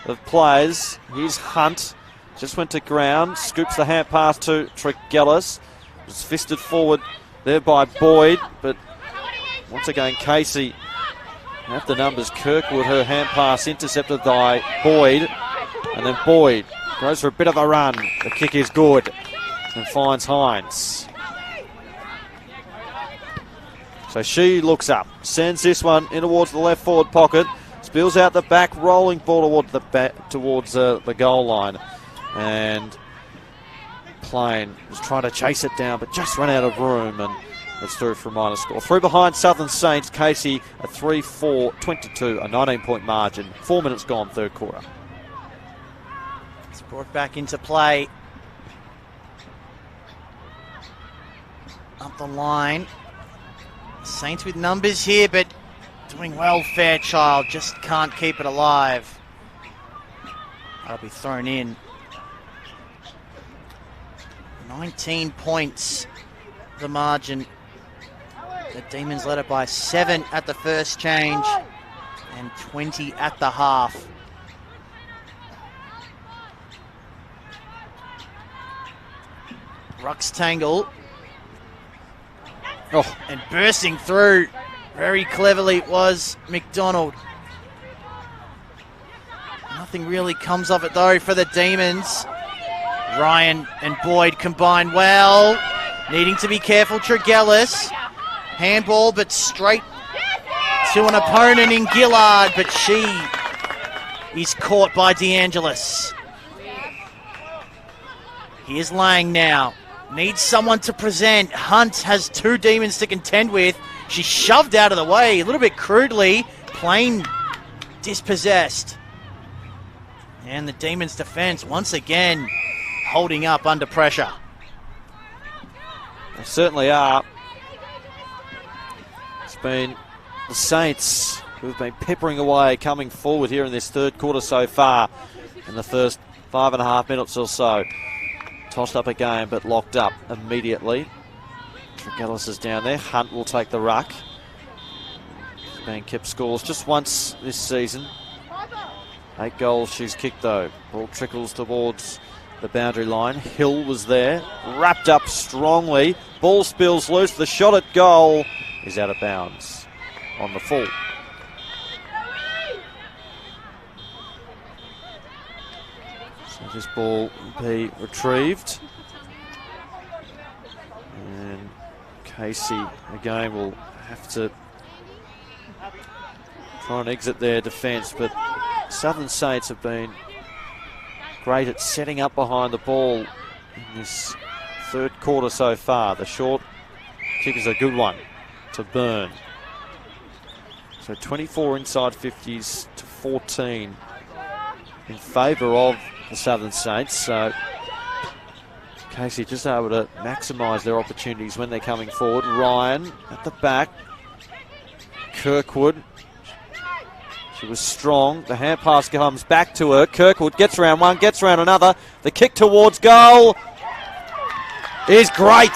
Speaker 1: of players. Here's Hunt. Just went to ground. Scoops the hand pass to Tregellis. Was fisted forward there by Boyd. But once again, Casey have the numbers. Kirkwood, her hand pass intercepted by Boyd. And then Boyd goes for a bit of a run. The kick is good and finds Hines. So she looks up, sends this one in towards the left forward pocket, spills out the back, rolling ball towards the goal line, and Plain was trying to chase it down, but just ran out of room, and it's through for a minor score. Through behind Southern Saints, Casey, a 3-4-22, a 19-point margin. 4 minutes gone, third quarter.
Speaker 2: It's brought back into play. Up the line. Saints with numbers here, but doing well, Fairchild. Just can't keep it alive. That'll be thrown in. 19 points, the margin. The Demons led it by 7 at the first change and 20 at the half. Rucks tangle.
Speaker 1: Oh,
Speaker 2: and bursting through very cleverly was McDonald. Nothing really comes of it though for the Demons. Ryan and Boyd combine well. Needing to be careful, Tregellis. Handball, but straight to an opponent in Gillard, but she is caught by DeAngelis. Here's Lang now. Needs someone to present. Hunt has 2 Demons to contend with. She's shoved out of the way a little bit crudely. Plain dispossessed. And the Demons' defense once again holding up under pressure.
Speaker 1: They certainly are. It's been the Saints who've been peppering away, coming forward here in this third quarter so far. In the first 5.5 minutes or so. Tossed up a game, but locked up immediately. Tregellis is down there. Hunt will take the ruck. She's been kept scores just once this season. 8 goals she's kicked though. Ball trickles towards the boundary line. Hill was there, wrapped up strongly. Ball spills loose. The shot at goal is out of bounds on the full. So this ball will be retrieved. And Casey again will have to try and exit their defence, but Southern Saints have been great at setting up behind the ball in this third quarter so far. The short kick is a good one to Byrne. So 24 inside 50s to 14 in favour of the Southern Saints. So Casey just able to maximise their opportunities when they're coming forward. Ryan at the back. Kirkwood. She was strong. The hand pass comes back to her. Kirkwood gets around one, gets around another. The kick towards goal is great.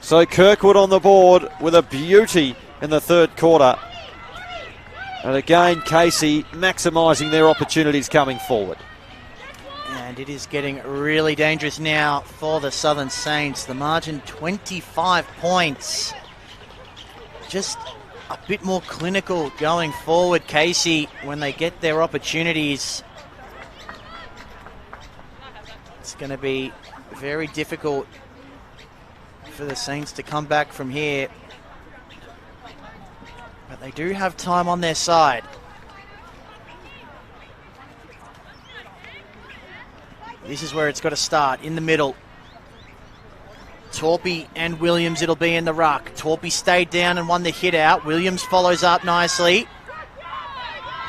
Speaker 1: So Kirkwood on the board with a beauty in the third quarter. And again, Casey maximising their opportunities coming forward.
Speaker 2: And it is getting really dangerous now for the Southern Saints. The margin 25 points. Just a bit more clinical going forward, Casey, when they get their opportunities. It's going to be very difficult for the Saints to come back from here. But they do have time on their side. This is where it's got to start, in the middle. Torpy and Williams, it'll be in the ruck. Torpy stayed down and won the hit out. Williams follows up nicely.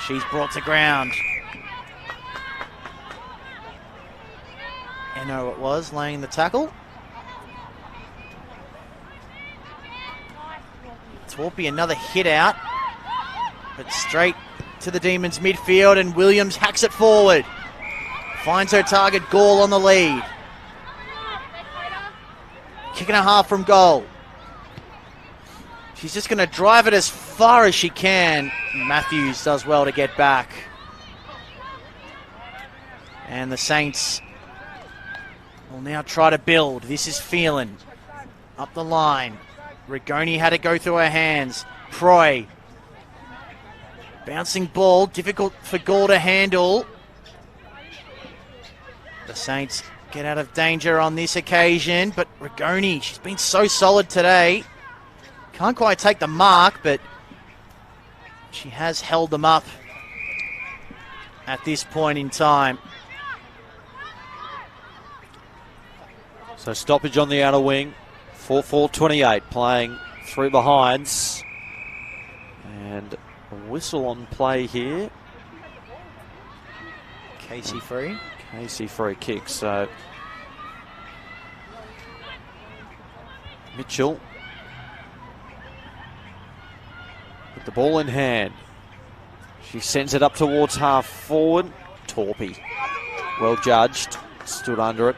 Speaker 2: She's brought to ground. Eno it was, laying the tackle. Torpy another hit out, but straight to the Demons midfield, and Williams hacks it forward. Finds her target, Gall on the lead. Kick and a half from goal. She's just going to drive it as far as she can. Matthews does well to get back. And the Saints will now try to build. This is Phelan. Up the line. Rigoni had to go through her hands. Proy. Bouncing ball. Difficult for Gall to handle. The Saints get out of danger on this occasion, but Rigoni, she's been so solid today. Can't quite take the mark, but she has held them up. at this point in time.
Speaker 1: So stoppage on the outer wing. 4-4-28, playing three behinds. And a whistle on play here.
Speaker 2: Casey free.
Speaker 1: Casey free kick. So Mitchell with the ball in hand. She sends it up towards half forward. Torpy, well judged, stood under it.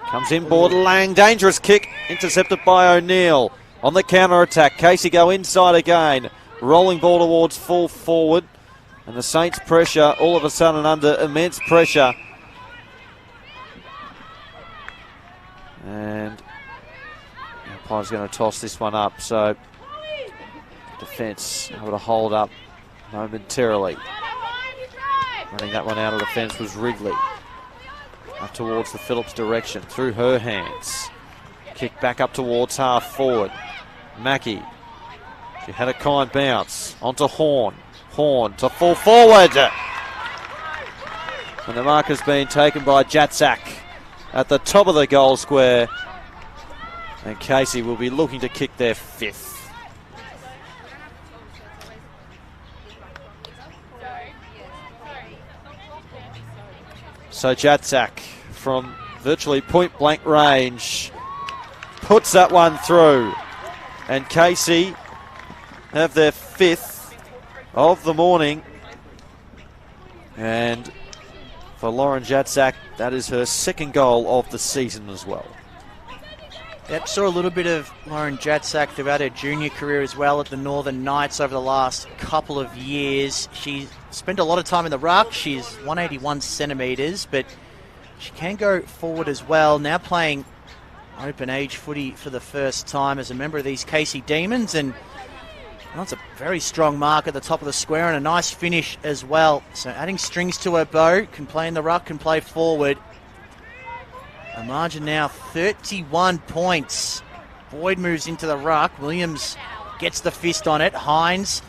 Speaker 1: Comes inboard, Lang, dangerous kick, intercepted by O'Neill. On the counter attack, Casey go inside again. Rolling ball towards full forward. And the Saints pressure, all of a sudden under immense pressure. And the umpire's going to toss this one up. So defence able to hold up momentarily. Running that one out of defence was Wrigley. Up towards the Phillips direction, through her hands. Kick back up towards half forward. Mackie. She had a kind bounce. Onto Horn. Horn to full forward. And the mark has been taken by Jatsak at the top of the goal square. And Casey will be looking to kick their fifth. So Jatsak from virtually point blank range puts that one through. And Casey have their fifth of the morning. And for Lauren Jatsak, that is her second goal of the season as well.
Speaker 2: Yep, saw a little bit of Lauren Jatsak throughout her junior career as well at the Northern Knights over the last couple of years. She spent a lot of time in the ruck. She's 181 centimetres, but she can go forward as well. Now playing open age footy for the first time as a member of these Casey Demons, and that's a very strong mark at the top of the square and a nice finish as well. So adding strings to her bow, can play in the ruck, can play forward. A margin now 31 points. Boyd moves into the ruck. Williams gets the fist on it. Hines.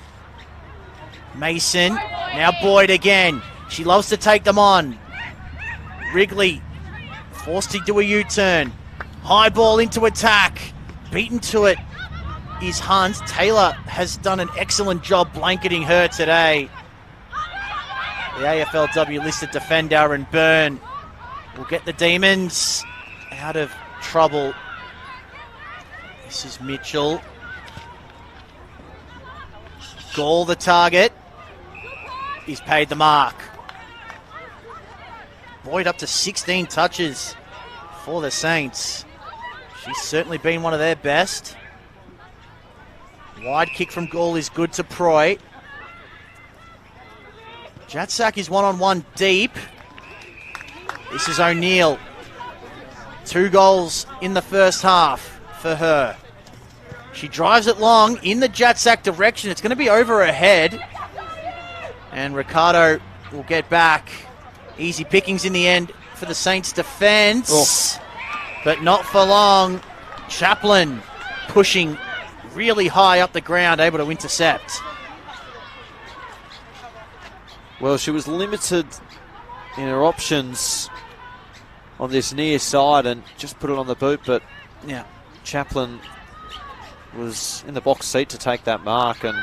Speaker 2: Mason. Now Boyd again. She loves to take them on. Wrigley forced to do a U-turn. High ball into attack. Beaten to it is Hunt. Taylor has done an excellent job blanketing her today. The AFLW listed defender Aaron Byrne will get the Demons out of trouble. This is Mitchell. Gall, the target. He's paid the mark. Boyd up to 16 touches for the Saints. She's certainly been one of their best. Wide kick from Gall is good to Proy. Jatsak is one-on-one deep. This is O'Neill. 2 goals in the first half for her. She drives it long in the Jatsak direction. It's going to be over her head. And Ricardo will get back. Easy pickings in the end for the Saints defence. Oh. But not for long. Chaplin pushing really high up the ground, able to intercept.
Speaker 1: Well, she was limited in her options on this near side and just put it on the boot, but
Speaker 2: yeah,
Speaker 1: Chaplin was in the box seat to take that mark, and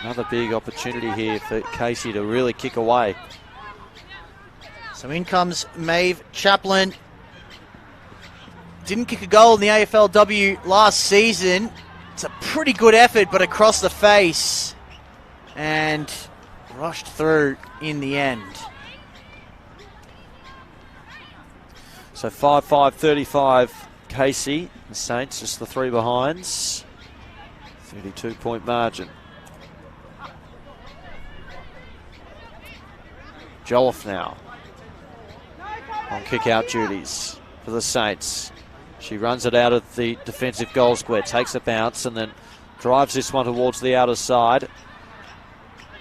Speaker 1: another big opportunity here for Casey to really kick away.
Speaker 2: So in comes Maeve Chaplin. Didn't kick a goal in the AFLW last season. It's a pretty good effort, but across the face. And rushed through in the end.
Speaker 1: So 5-5-35 Casey. The Saints just the 3 behinds. 32-point margin. Jolliffe now on kick-out duties for the Saints. She runs it out of the defensive goal square, takes a bounce, and then drives this one towards the outer side.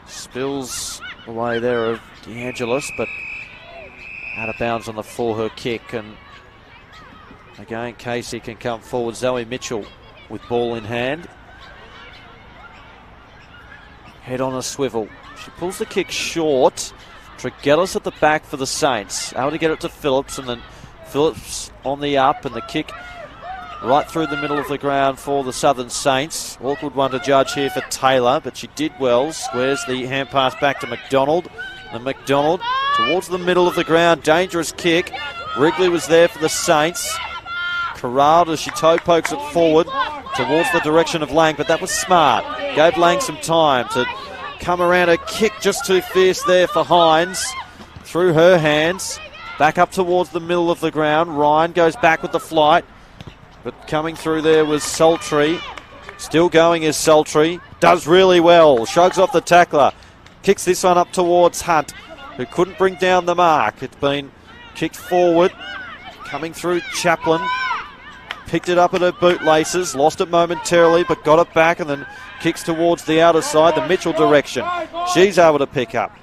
Speaker 1: Spills away there of DeAngelis, but out of bounds on the for her kick. And again, Casey can come forward. Zoe Mitchell with ball in hand. Head on a swivel. She pulls the kick short. Tregellis at the back for the Saints. Able to get it to Phillips, and then Phillips on the up, and the kick right through the middle of the ground for the Southern Saints. Awkward one to judge here for Taylor, but she did well. Squares the hand pass back to McDonald. And McDonald towards the middle of the ground. Dangerous kick. Wrigley was there for the Saints. Corralled as she toe pokes it forward towards the direction of Lang, but that was smart. Gave Lang some time to come around. A kick just too fierce there for Hines. Through her hands. Back up towards the middle of the ground. Ryan goes back with the flight. But coming through there was Sultry. Still going is Sultry. Does really well. Shrugs off the tackler. Kicks this one up towards Hunt, who couldn't bring down the mark. It's been kicked forward. Coming through Chaplin. Picked it up at her bootlaces. Lost it momentarily, but got it back, and then kicks towards the outer side, the Mitchell direction. She's able to pick up.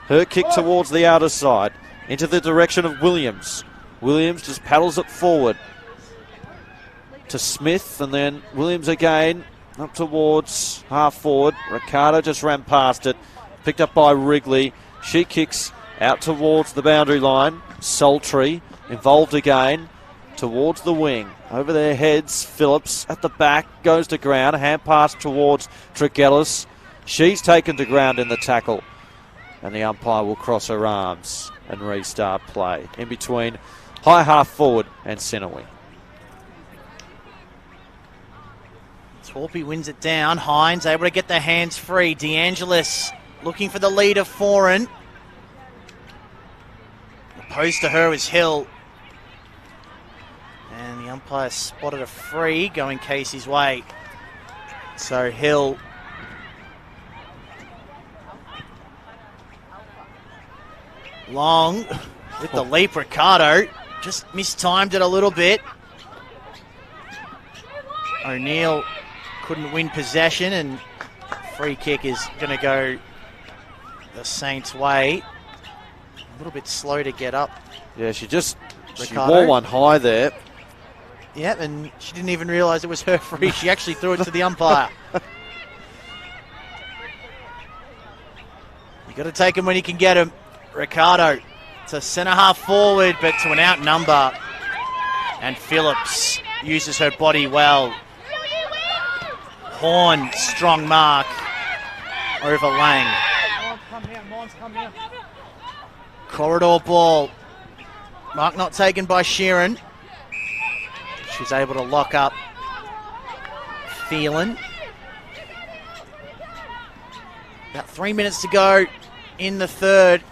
Speaker 1: Her kick towards the outer side. Into the direction of Williams. Williams just paddles it forward to Smith, and then Williams again up towards half forward. Ricardo just ran past it, picked up by Wrigley. She kicks out towards the boundary line. Sultry involved again towards the wing. Over their heads, Phillips at the back, goes to ground. A hand pass towards Tregellis. She's taken to ground in the tackle, and the umpire will cross her arms and restart play in between high half forward and centre wing.
Speaker 2: Torpy wins it down. Hines able to get their hands free. DeAngelis looking for the lead of Foran. Opposed to her is Hill. And the umpire spotted a free going Casey's way. So Hill long with the leap. Ricardo just mistimed it a little bit. O'Neill couldn't win possession, and free kick is going to go the Saints' way. A little bit slow to get up.
Speaker 1: Yeah, she wore one high there.
Speaker 2: Yep, and she didn't even realise it was her free. She actually threw it to the umpire. You got to take him when you can get him. Ricardo to centre half forward, but to an out number. And Phillips uses her body well. Horn, strong mark over Lang. Corridor ball. Mark not taken by Sheeran. She's able to lock up Phelan. About 3 minutes to go in the third.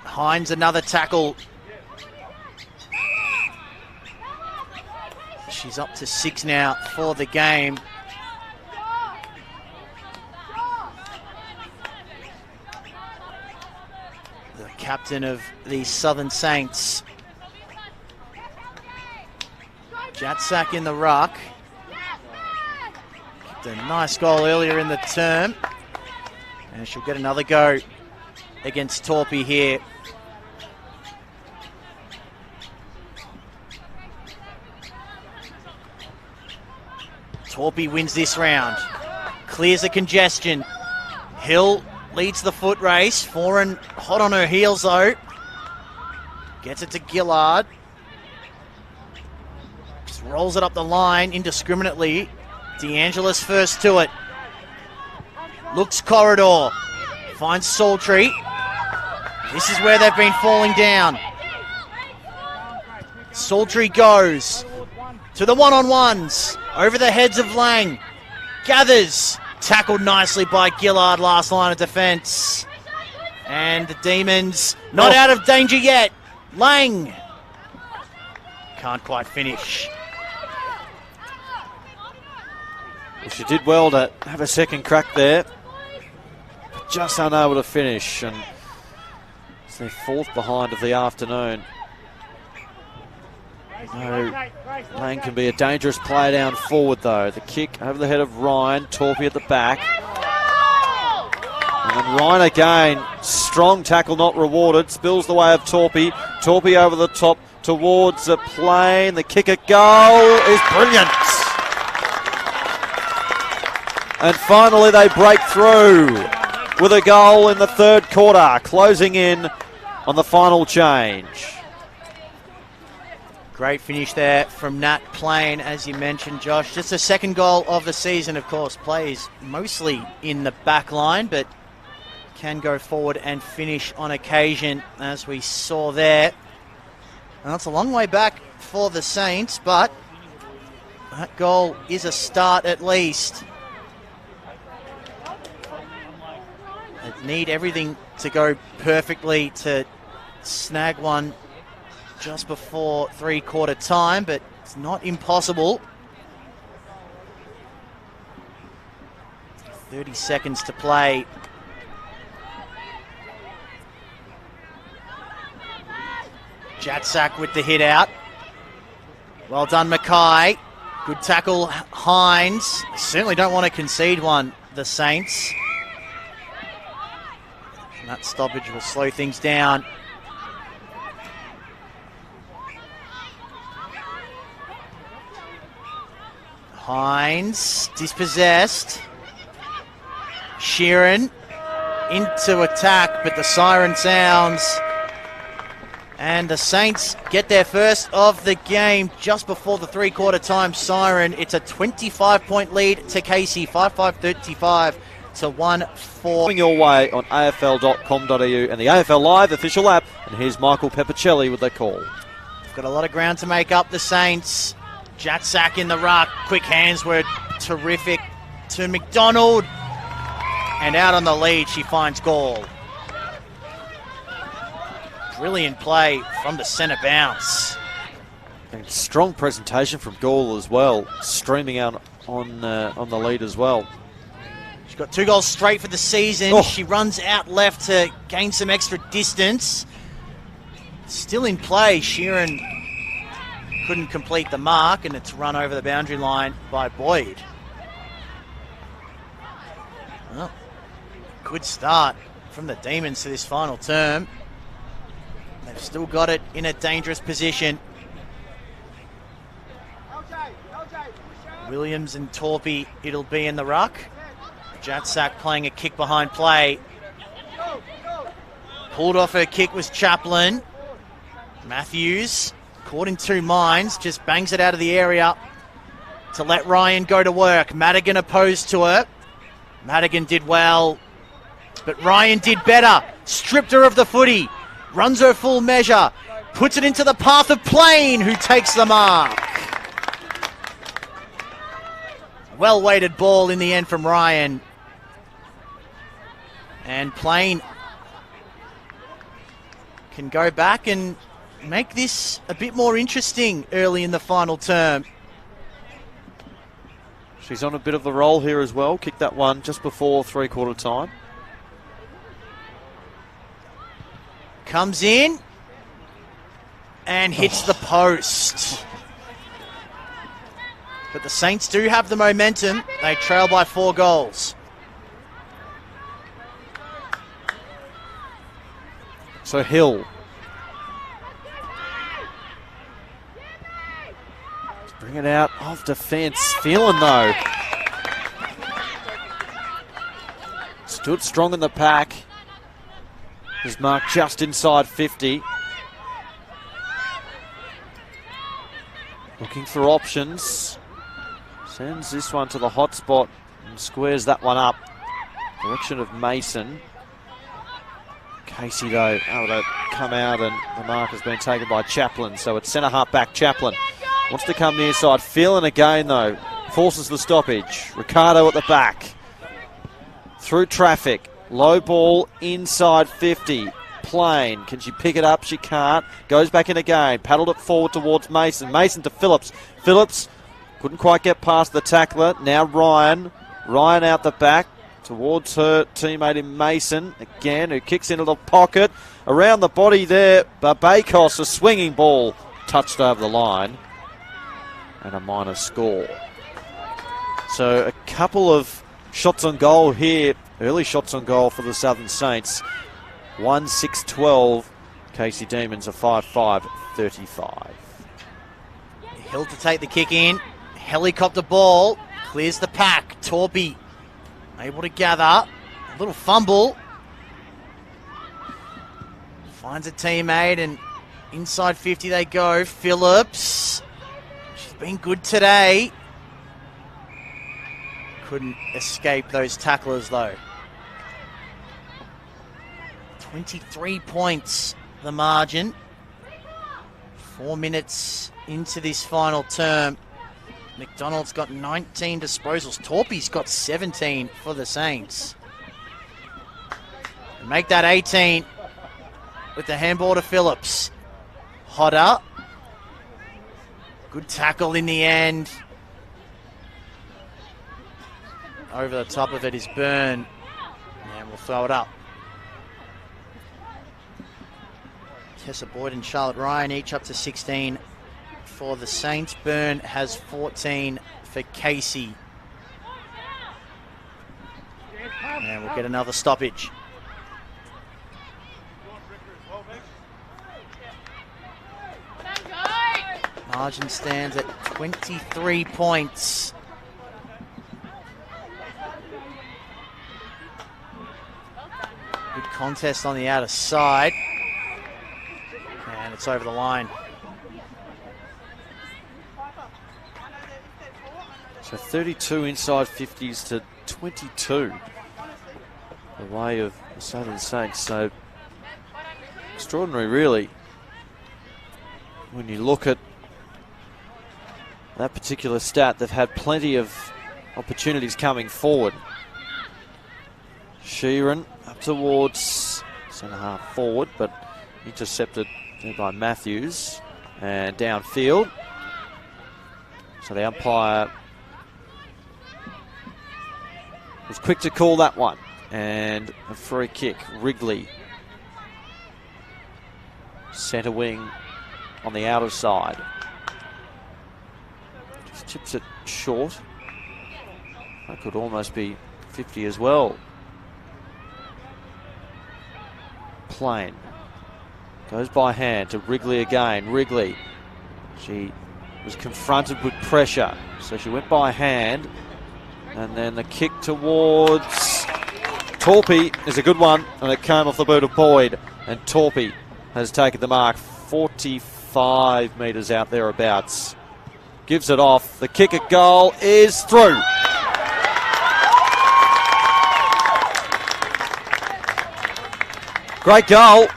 Speaker 2: Hines another tackle. She's up to 6 now for the game. The captain of the Southern Saints. Jatsak in the ruck. Kicked a nice goal earlier in the term. And she'll get another go against Torpy here. Torpy wins this round. Clears the congestion. Hill leads the foot race. Foran hot on her heels though. Gets it to Gillard. Just rolls it up the line indiscriminately. DeAngelis first to it. Looks corridor. Finds Sultry. This is where they've been falling down. Sultry goes to the one-on-ones. Over the heads of Lang. Gathers. Tackled nicely by Gillard, last line of defence. And the Demons not out of danger yet. Lang. Can't quite finish.
Speaker 1: Well, she did well to have a second crack there. But just unable to finish. And it's their fourth behind of the afternoon. No, Lang can be a dangerous player down forward though. The kick over the head of Ryan. Torpy at the back. And then Ryan again. Strong tackle not rewarded. Spills the way of Torpy. Torpy over the top towards the plane. The kick at goal is brilliant. And finally they break through. with a goal in the third quarter, closing in on the final change.
Speaker 2: Great finish there from Nat Plain, as you mentioned, Josh. Just the second goal of the season, of course. Plays mostly in the back line, but can go forward and finish on occasion, as we saw there. Well, it's a long way back for the Saints, but that goal is a start at least. They need everything to go perfectly to snag one just before three-quarter time, but it's not impossible. 30 seconds to play. Jatsak with the hit out. Well done, Mackay. Good tackle, Hines. Certainly don't want to concede one, the Saints. And that stoppage will slow things down. Hines dispossessed. Sheeran into attack, but the siren sounds. And the Saints get their first of the game just before the three-quarter time siren. It's a 25-point lead to Casey, 5-5-35 to 1-4.
Speaker 1: Coming your way on afl.com.au and the AFL Live official app. And here's Michael Peppicelli with the call.
Speaker 2: We've got a lot of ground to make up, the Saints. Jatsak in the ruck. Quick hands were terrific to McDonald. And out on the lead, she finds Gall. Brilliant play from the centre bounce.
Speaker 1: And strong presentation from Gall as well, streaming out on the lead as well.
Speaker 2: She's got 2 goals straight for the season.
Speaker 1: Oh.
Speaker 2: She runs out left to gain some extra distance. Still in play. Sheeran couldn't complete the mark, and it's run over the boundary line by Boyd. Well, good start from the Demons to this final term. They've still got it in a dangerous position. Williams and Torpy, it'll be in the ruck. Jatsak playing a kick behind play. Pulled off her kick was Chaplin. Matthews, caught in two minds, just bangs it out of the area to let Ryan go to work. Madigan opposed to her. Madigan did well, but Ryan did better. Stripped her of the footy. Runs her full measure. Puts it into the path of Plain, who takes the mark. Well-weighted ball in the end from Ryan. And Plain can go back and make this a bit more interesting early in the final term.
Speaker 1: She's on a bit of the roll here as well. Kicked that one just before three-quarter time.
Speaker 2: Comes in and hits the post. But the Saints do have the momentum. They trail by 4 goals.
Speaker 1: So Hill. Bring it out of defence. Phelan though. Stood strong in the pack. Is marked just inside 50. Looking for options. Sends this one to the hot spot and squares that one up. Direction of Mason. Casey though able to come out, and the mark has been taken by Chaplin. So it's centre half back Chaplin. Wants to come near side. Phelan again though. Forces the stoppage. Ricardo at the back. Through traffic. Low ball inside 50. Plain. Can she pick it up? She can't. Goes back in again. Paddled it forward towards Mason. Mason to Phillips. Phillips couldn't quite get past the tackler. Now Ryan. Ryan out the back towards her teammate in Mason. Again, who kicks into the pocket. Around the body there. Babakos, a swinging ball. Touched over the line. And a minor score. So a couple of shots on goal here. Early shots on goal for the Southern Saints. 1-6-12. Casey Demons a 5-5-35.
Speaker 2: Hill to take the kick in. Helicopter ball. Clears the pack. Torpy able to gather. Little fumble. Finds a teammate and inside 50 they go. Phillips. She's been good today. Couldn't escape those tacklers though. 23 points the margin. 4 minutes into this final term. McDonald's got 19 disposals. Torpy's got 17 for the Saints. And make that 18 with the handball to Phillips. Hodder. Good tackle in the end. Over the top of it is Byrne. And we'll throw it up. Tessa Boyd and Charlotte Ryan each up to 16 for the Saints. Byrne has 14 for Casey. And we'll get another stoppage. Margin stands at 23 points. Good contest on the outer side. And it's over the line.
Speaker 1: So 32 inside 50s to 22. The way of the Southern Saints. So extraordinary, really. When you look at that particular stat, they've had plenty of opportunities coming forward. Sheeran up towards centre half forward, but intercepted there by Matthews and downfield. So the umpire was quick to call that one. And a free kick. Wrigley, centre wing on the outer side. Just chips it short. That could almost be 50 as well. Plain goes by hand to Wrigley again. Wrigley, she was confronted with pressure, so she went by hand, and then the kick towards Torpy is a good one, and it came off the boot of Boyd, and Torpy has taken the mark 45 metres out thereabouts. Gives it off. The kick at goal is through. Great goal,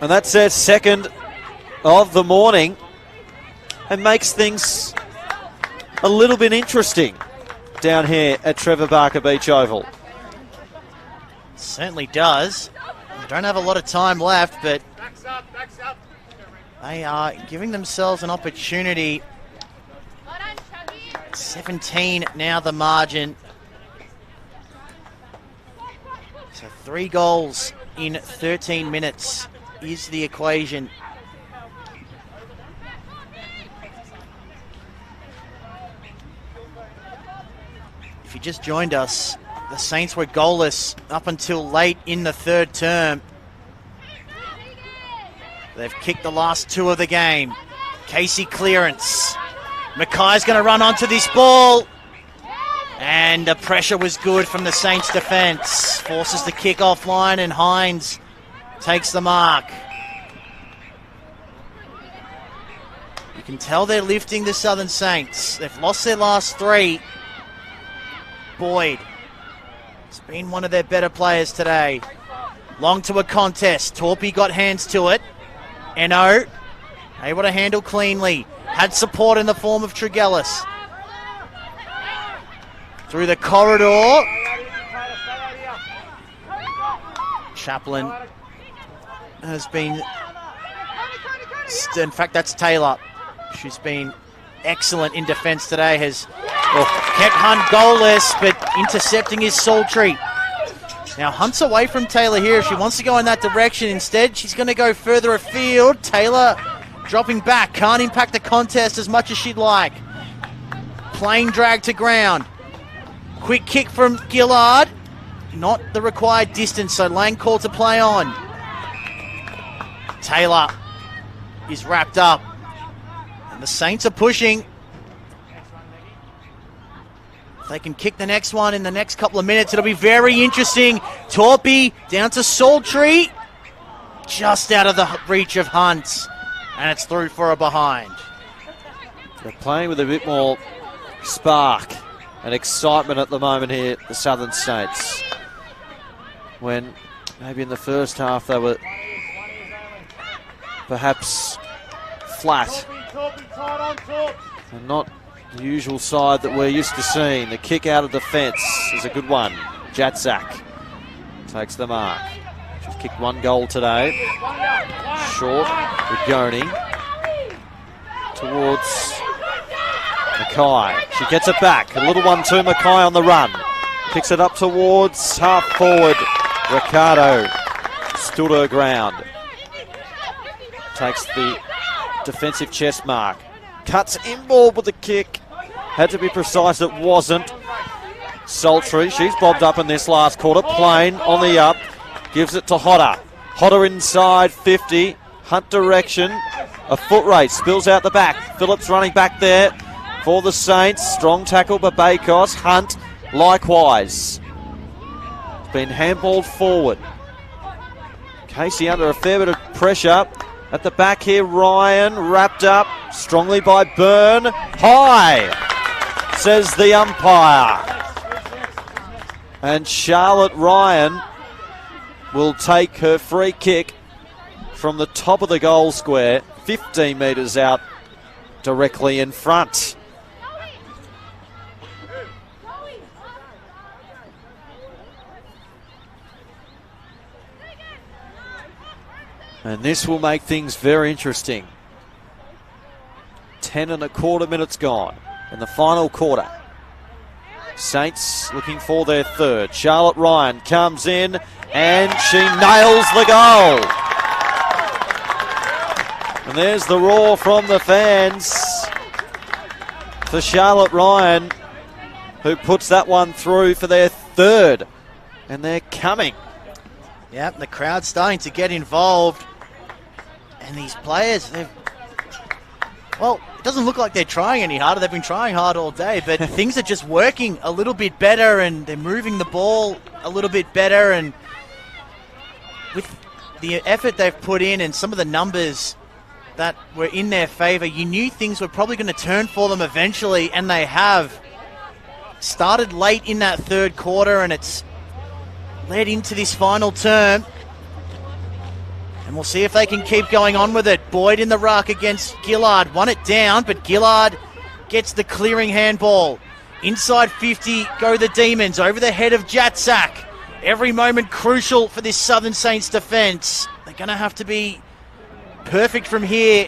Speaker 1: and that's their second of the morning, and makes things a little bit interesting down here at Trevor Barker Beach Oval.
Speaker 2: Certainly does. They don't have a lot of time left, but they are giving themselves an opportunity. 17 now the margin. So 3 goals in 13 minutes is the equation. If you just joined us, the Saints were goalless up until late in the third term. They've kicked the last 2 of the game. Casey clearance. Mackay's going to run onto this ball. And the pressure was good from the Saints defence. Forces the kick offline, and Hines takes the mark. You can tell they're lifting the Southern Saints. They've lost their last 3. Boyd has been one of their better players today. Long to a contest. Torpy got hands to it. Eno able to handle cleanly. Had support in the form of Tregellis. Through the corridor. Chaplin has been... In fact, that's Taylor. She's been excellent in defence today. Has kept Hunt goalless, but intercepting is sultry. Now Hunt's away from Taylor here. If she wants to go in that direction, instead she's going to go further afield. Taylor dropping back. Can't impact the contest as much as she'd like. Plain drag to ground. Quick kick from Gillard. Not the required distance, so Lang called to play on. Taylor is wrapped up. And the Saints are pushing. If they can kick the next one in the next couple of minutes, it'll be very interesting. Torpy down to Saltree. Just out of the reach of Hunt. And it's through for a behind.
Speaker 1: They're playing with a bit more spark and excitement at the moment here, the Southern Saints. When maybe in the first half they were perhaps flat and not the usual side that we're used to seeing. The kick out of defence is a good one. Jatsak takes the mark. She's kicked one goal today. Short with Goni towards Mackay. She gets it back. A little one to Mackay on the run. Picks it up towards half forward. Ricardo stood her ground. Takes the defensive chest mark. Cuts inboard with the kick. Had to be precise, it wasn't. Sultry, she's bobbed up in this last quarter. Plain on the up. Gives it to Hodder. Hodder inside 50. Hunt direction. A foot race. Spills out the back. Phillips running back there for the Saints. Strong tackle by Bakos. Hunt likewise. Been handballed forward. Casey under a fair bit of pressure. At the back here, Ryan wrapped up strongly by Byrne. High, says the umpire. And Charlotte Ryan will take her free kick from the top of the goal square, 15 metres out, directly in front. And this will make things very interesting. 10 and a quarter minutes gone in the final quarter. Saints looking for their third. Charlotte Ryan comes in and she nails the goal. And there's the roar from the fans for Charlotte Ryan, who puts that one through for their third. And they're coming.
Speaker 2: Yep, the crowd's starting to get involved. And these players, well, it doesn't look like they're trying any harder. They've been trying hard all day, but things are just working a little bit better and they're moving the ball a little bit better. And with the effort they've put in and some of the numbers that were in their favour, you knew things were probably going to turn for them eventually, and they have. Started late in that third quarter and it's led into this final term. And we'll see if they can keep going on with it. Boyd in the ruck against Gillard. Won it down, but Gillard gets the clearing handball. Inside 50 go the Demons over the head of Jatsak. Every moment crucial for this Southern Saints defence. They're going to have to be perfect from here,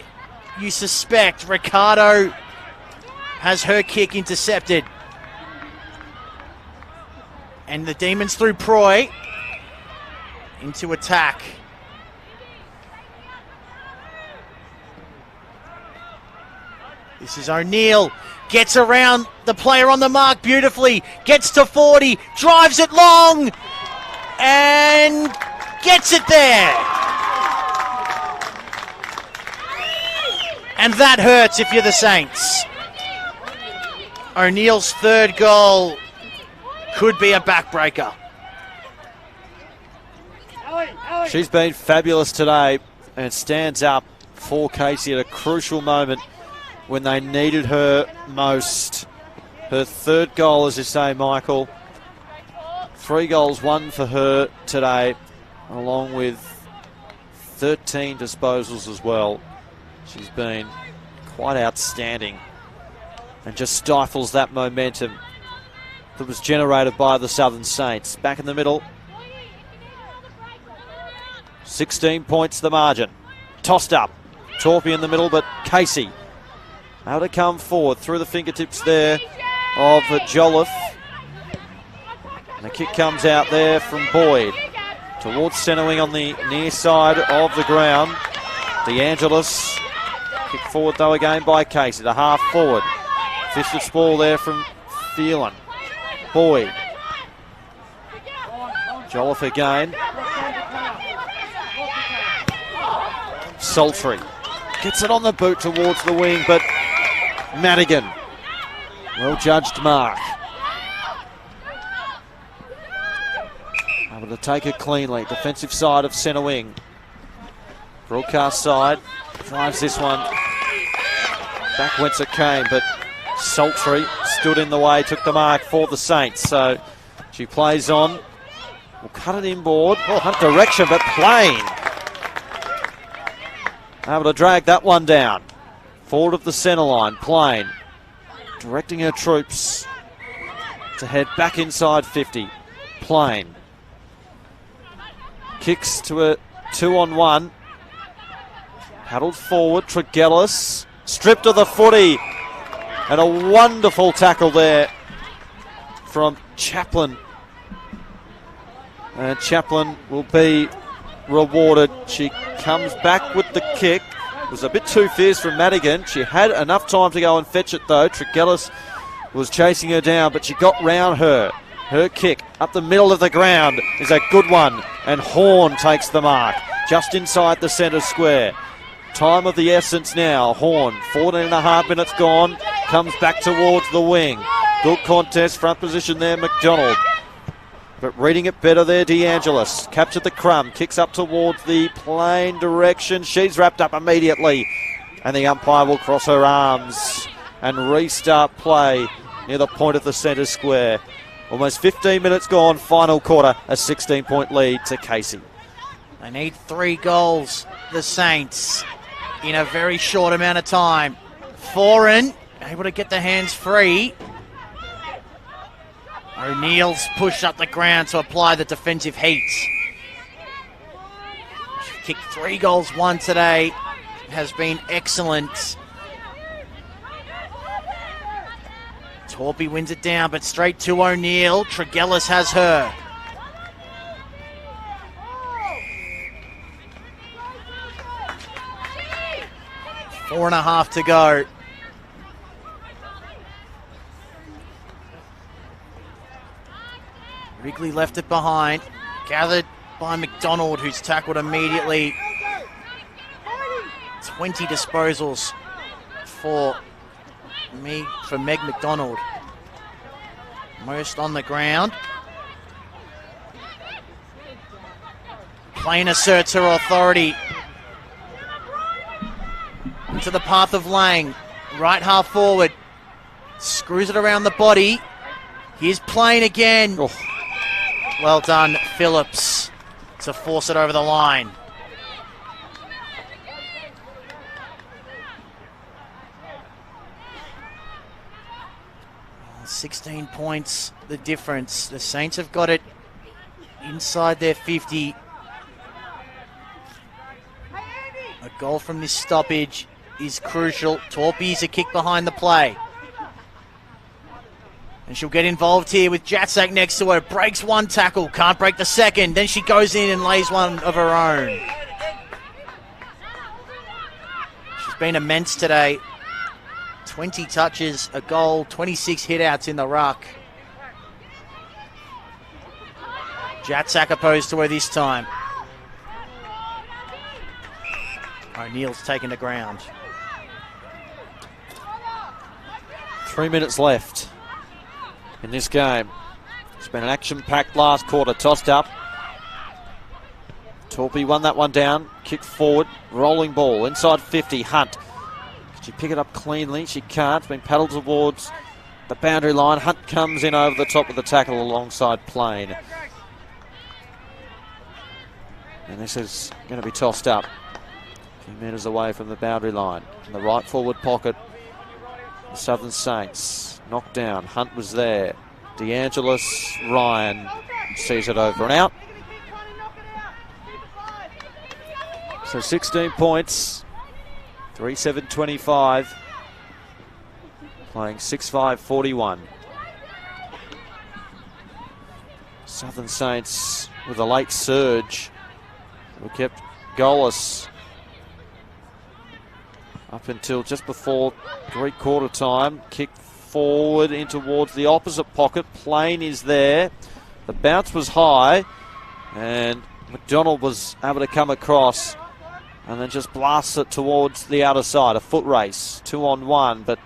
Speaker 2: you suspect. Ricardo has her kick intercepted. And the Demons through Proy into attack. This is O'Neill, gets around the player on the mark beautifully, gets to 40, drives it long, and gets it there. And that hurts if you're the Saints. O'Neill's third goal could be a backbreaker.
Speaker 1: She's been fabulous today and stands up for Casey at a crucial moment when they needed her most. Her third goal, as you say, Michael. 3 goals, 1 for her today, along with 13 disposals as well. She's been quite outstanding and just stifles that momentum that was generated by the Southern Saints. Back in the middle. 16 points the margin. Tossed up. Torpy in the middle, but Casey able to come forward through the fingertips there of Jolliffe. And the kick comes out there from Boyd towards centre wing on the near side of the ground. DeAngelis kick forward though again by Casey, the half forward. Fisher's ball there from Phelan. Boyd. Jolliffe again. Sultry gets it on the boot towards the wing, but Madigan, well judged mark. Able to take it cleanly. Defensive side of centre wing. Broadcast side drives this one back whence it came, but Sultry stood in the way, took the mark for the Saints. So she plays on. Will cut it inboard. Oh, hunt direction, but plain. Able to drag that one down. Forward of the centre line, Plain. Directing her troops to head back inside 50. Plain. Kicks to a 2-on-1. Paddled forward, Tregellis. Stripped of the footy. And a wonderful tackle there from Chaplin. And Chaplin will be rewarded. She comes back with the kick. It was a bit too fierce from Madigan. She had enough time to go and fetch it though. Tregellis was chasing her down, but she got round her. Her kick up the middle of the ground is a good one. And Horn takes the mark just inside the centre square. Time of the essence now. Horn, 14.5 minutes gone. Comes back towards the wing. Good contest, front position there, McDonald. But reading it better there, DeAngelis. Captured the crumb, kicks up towards the Plain direction. She's wrapped up immediately. And the umpire will cross her arms and restart play near the point of the centre square. Almost 15 minutes gone, final quarter, a 16-point lead to Casey.
Speaker 2: They need 3 goals, the Saints, in a very short amount of time. Foran able to get the hands free. O'Neill's pushed up the ground to apply the defensive heat. She kicked 3 goals, 1 today. Has been excellent. Torpy wins it down, but straight to O'Neill. Tregellis has her. Four and a half to go. Wrigley left it behind. Gathered by McDonald, who's tackled immediately. 20 disposals for Meg McDonald. Most on the ground. Plain asserts her authority. Into the path of Lang. Right half forward. Screws it around the body. Here's Plain again.
Speaker 1: Oh.
Speaker 2: Well done, Phillips, to force it over the line. 16 points, the difference. The Saints have got it inside their 50. A goal from this stoppage is crucial. Torpy's a kick behind the play. And she'll get involved here with Jatsak next to her. Breaks one tackle, can't break the second. Then she goes in and lays one of her own. She's been immense today. 20 touches, a goal, 26 hit-outs in the ruck. Jatsak opposed to her this time. O'Neill's taken the ground.
Speaker 1: 3 minutes left in this game. It's been an action-packed last quarter. Tossed up. Torpy won that one down. Kick forward. Rolling ball. Inside 50. Hunt. Can she pick it up cleanly? She can't. It's been paddled towards the boundary line. Hunt comes in over the top of the tackle alongside Plain. And this is going to be tossed up. A few metres away from the boundary line. In the right forward pocket. The Southern Saints. Knocked down. Hunt was there. DeAngelis, Ryan sees it over and out. So 16 points. 3-7-25. Playing 6-5-41. Southern Saints with a late surge. We kept goalless up until just before three-quarter time. Kick forward in towards the opposite pocket. Plain is there. The bounce was high, and McDonald was able to come across and then just blasts it towards the outer side. A foot race, 2-on-1, but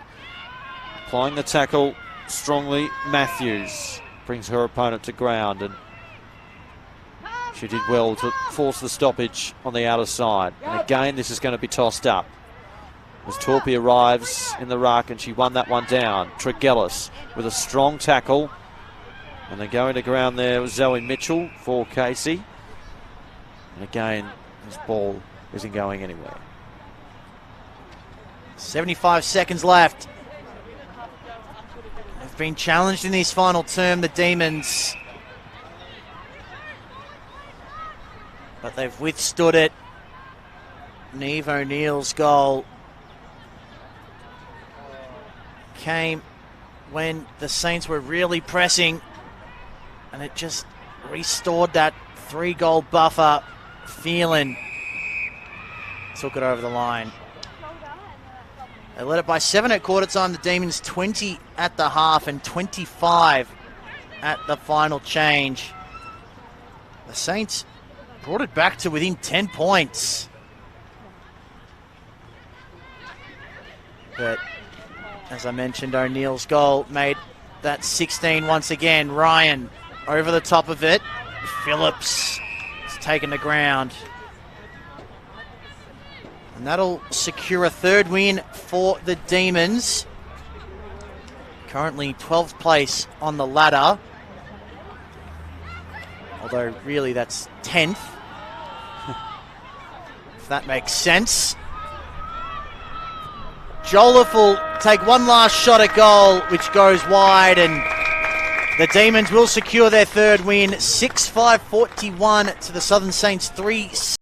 Speaker 1: applying the tackle strongly, Matthews brings her opponent to ground, and She did well to force the stoppage on the outer side. And again, this is going to be tossed up. As Torpy arrives in the ruck, and she won that one down. Tregellis with a strong tackle. And they're going to ground there with Zoe Mitchell for Casey. And again, this ball isn't going anywhere.
Speaker 2: 75 seconds left. They've been challenged in this final term, the Demons. But they've withstood it. Neve O'Neill's goal came when the Saints were really pressing, and it just restored that 3-goal buffer. Phelan took it over the line. They led it by 7 at quarter time. The Demons 20 at the half and 25 at the final change. The Saints brought it back to within 10 points. But as I mentioned, O'Neill's goal made that 16 once again. Ryan over the top of it. Phillips has taken the ground. And that'll secure a 3rd win for the Demons. Currently 12th place on the ladder. Although really that's 10th. If that makes sense. Jolliffe will take one last shot at goal, which goes wide, and the Demons will secure their 3rd win. 6-5-41 to the Southern Saints 3.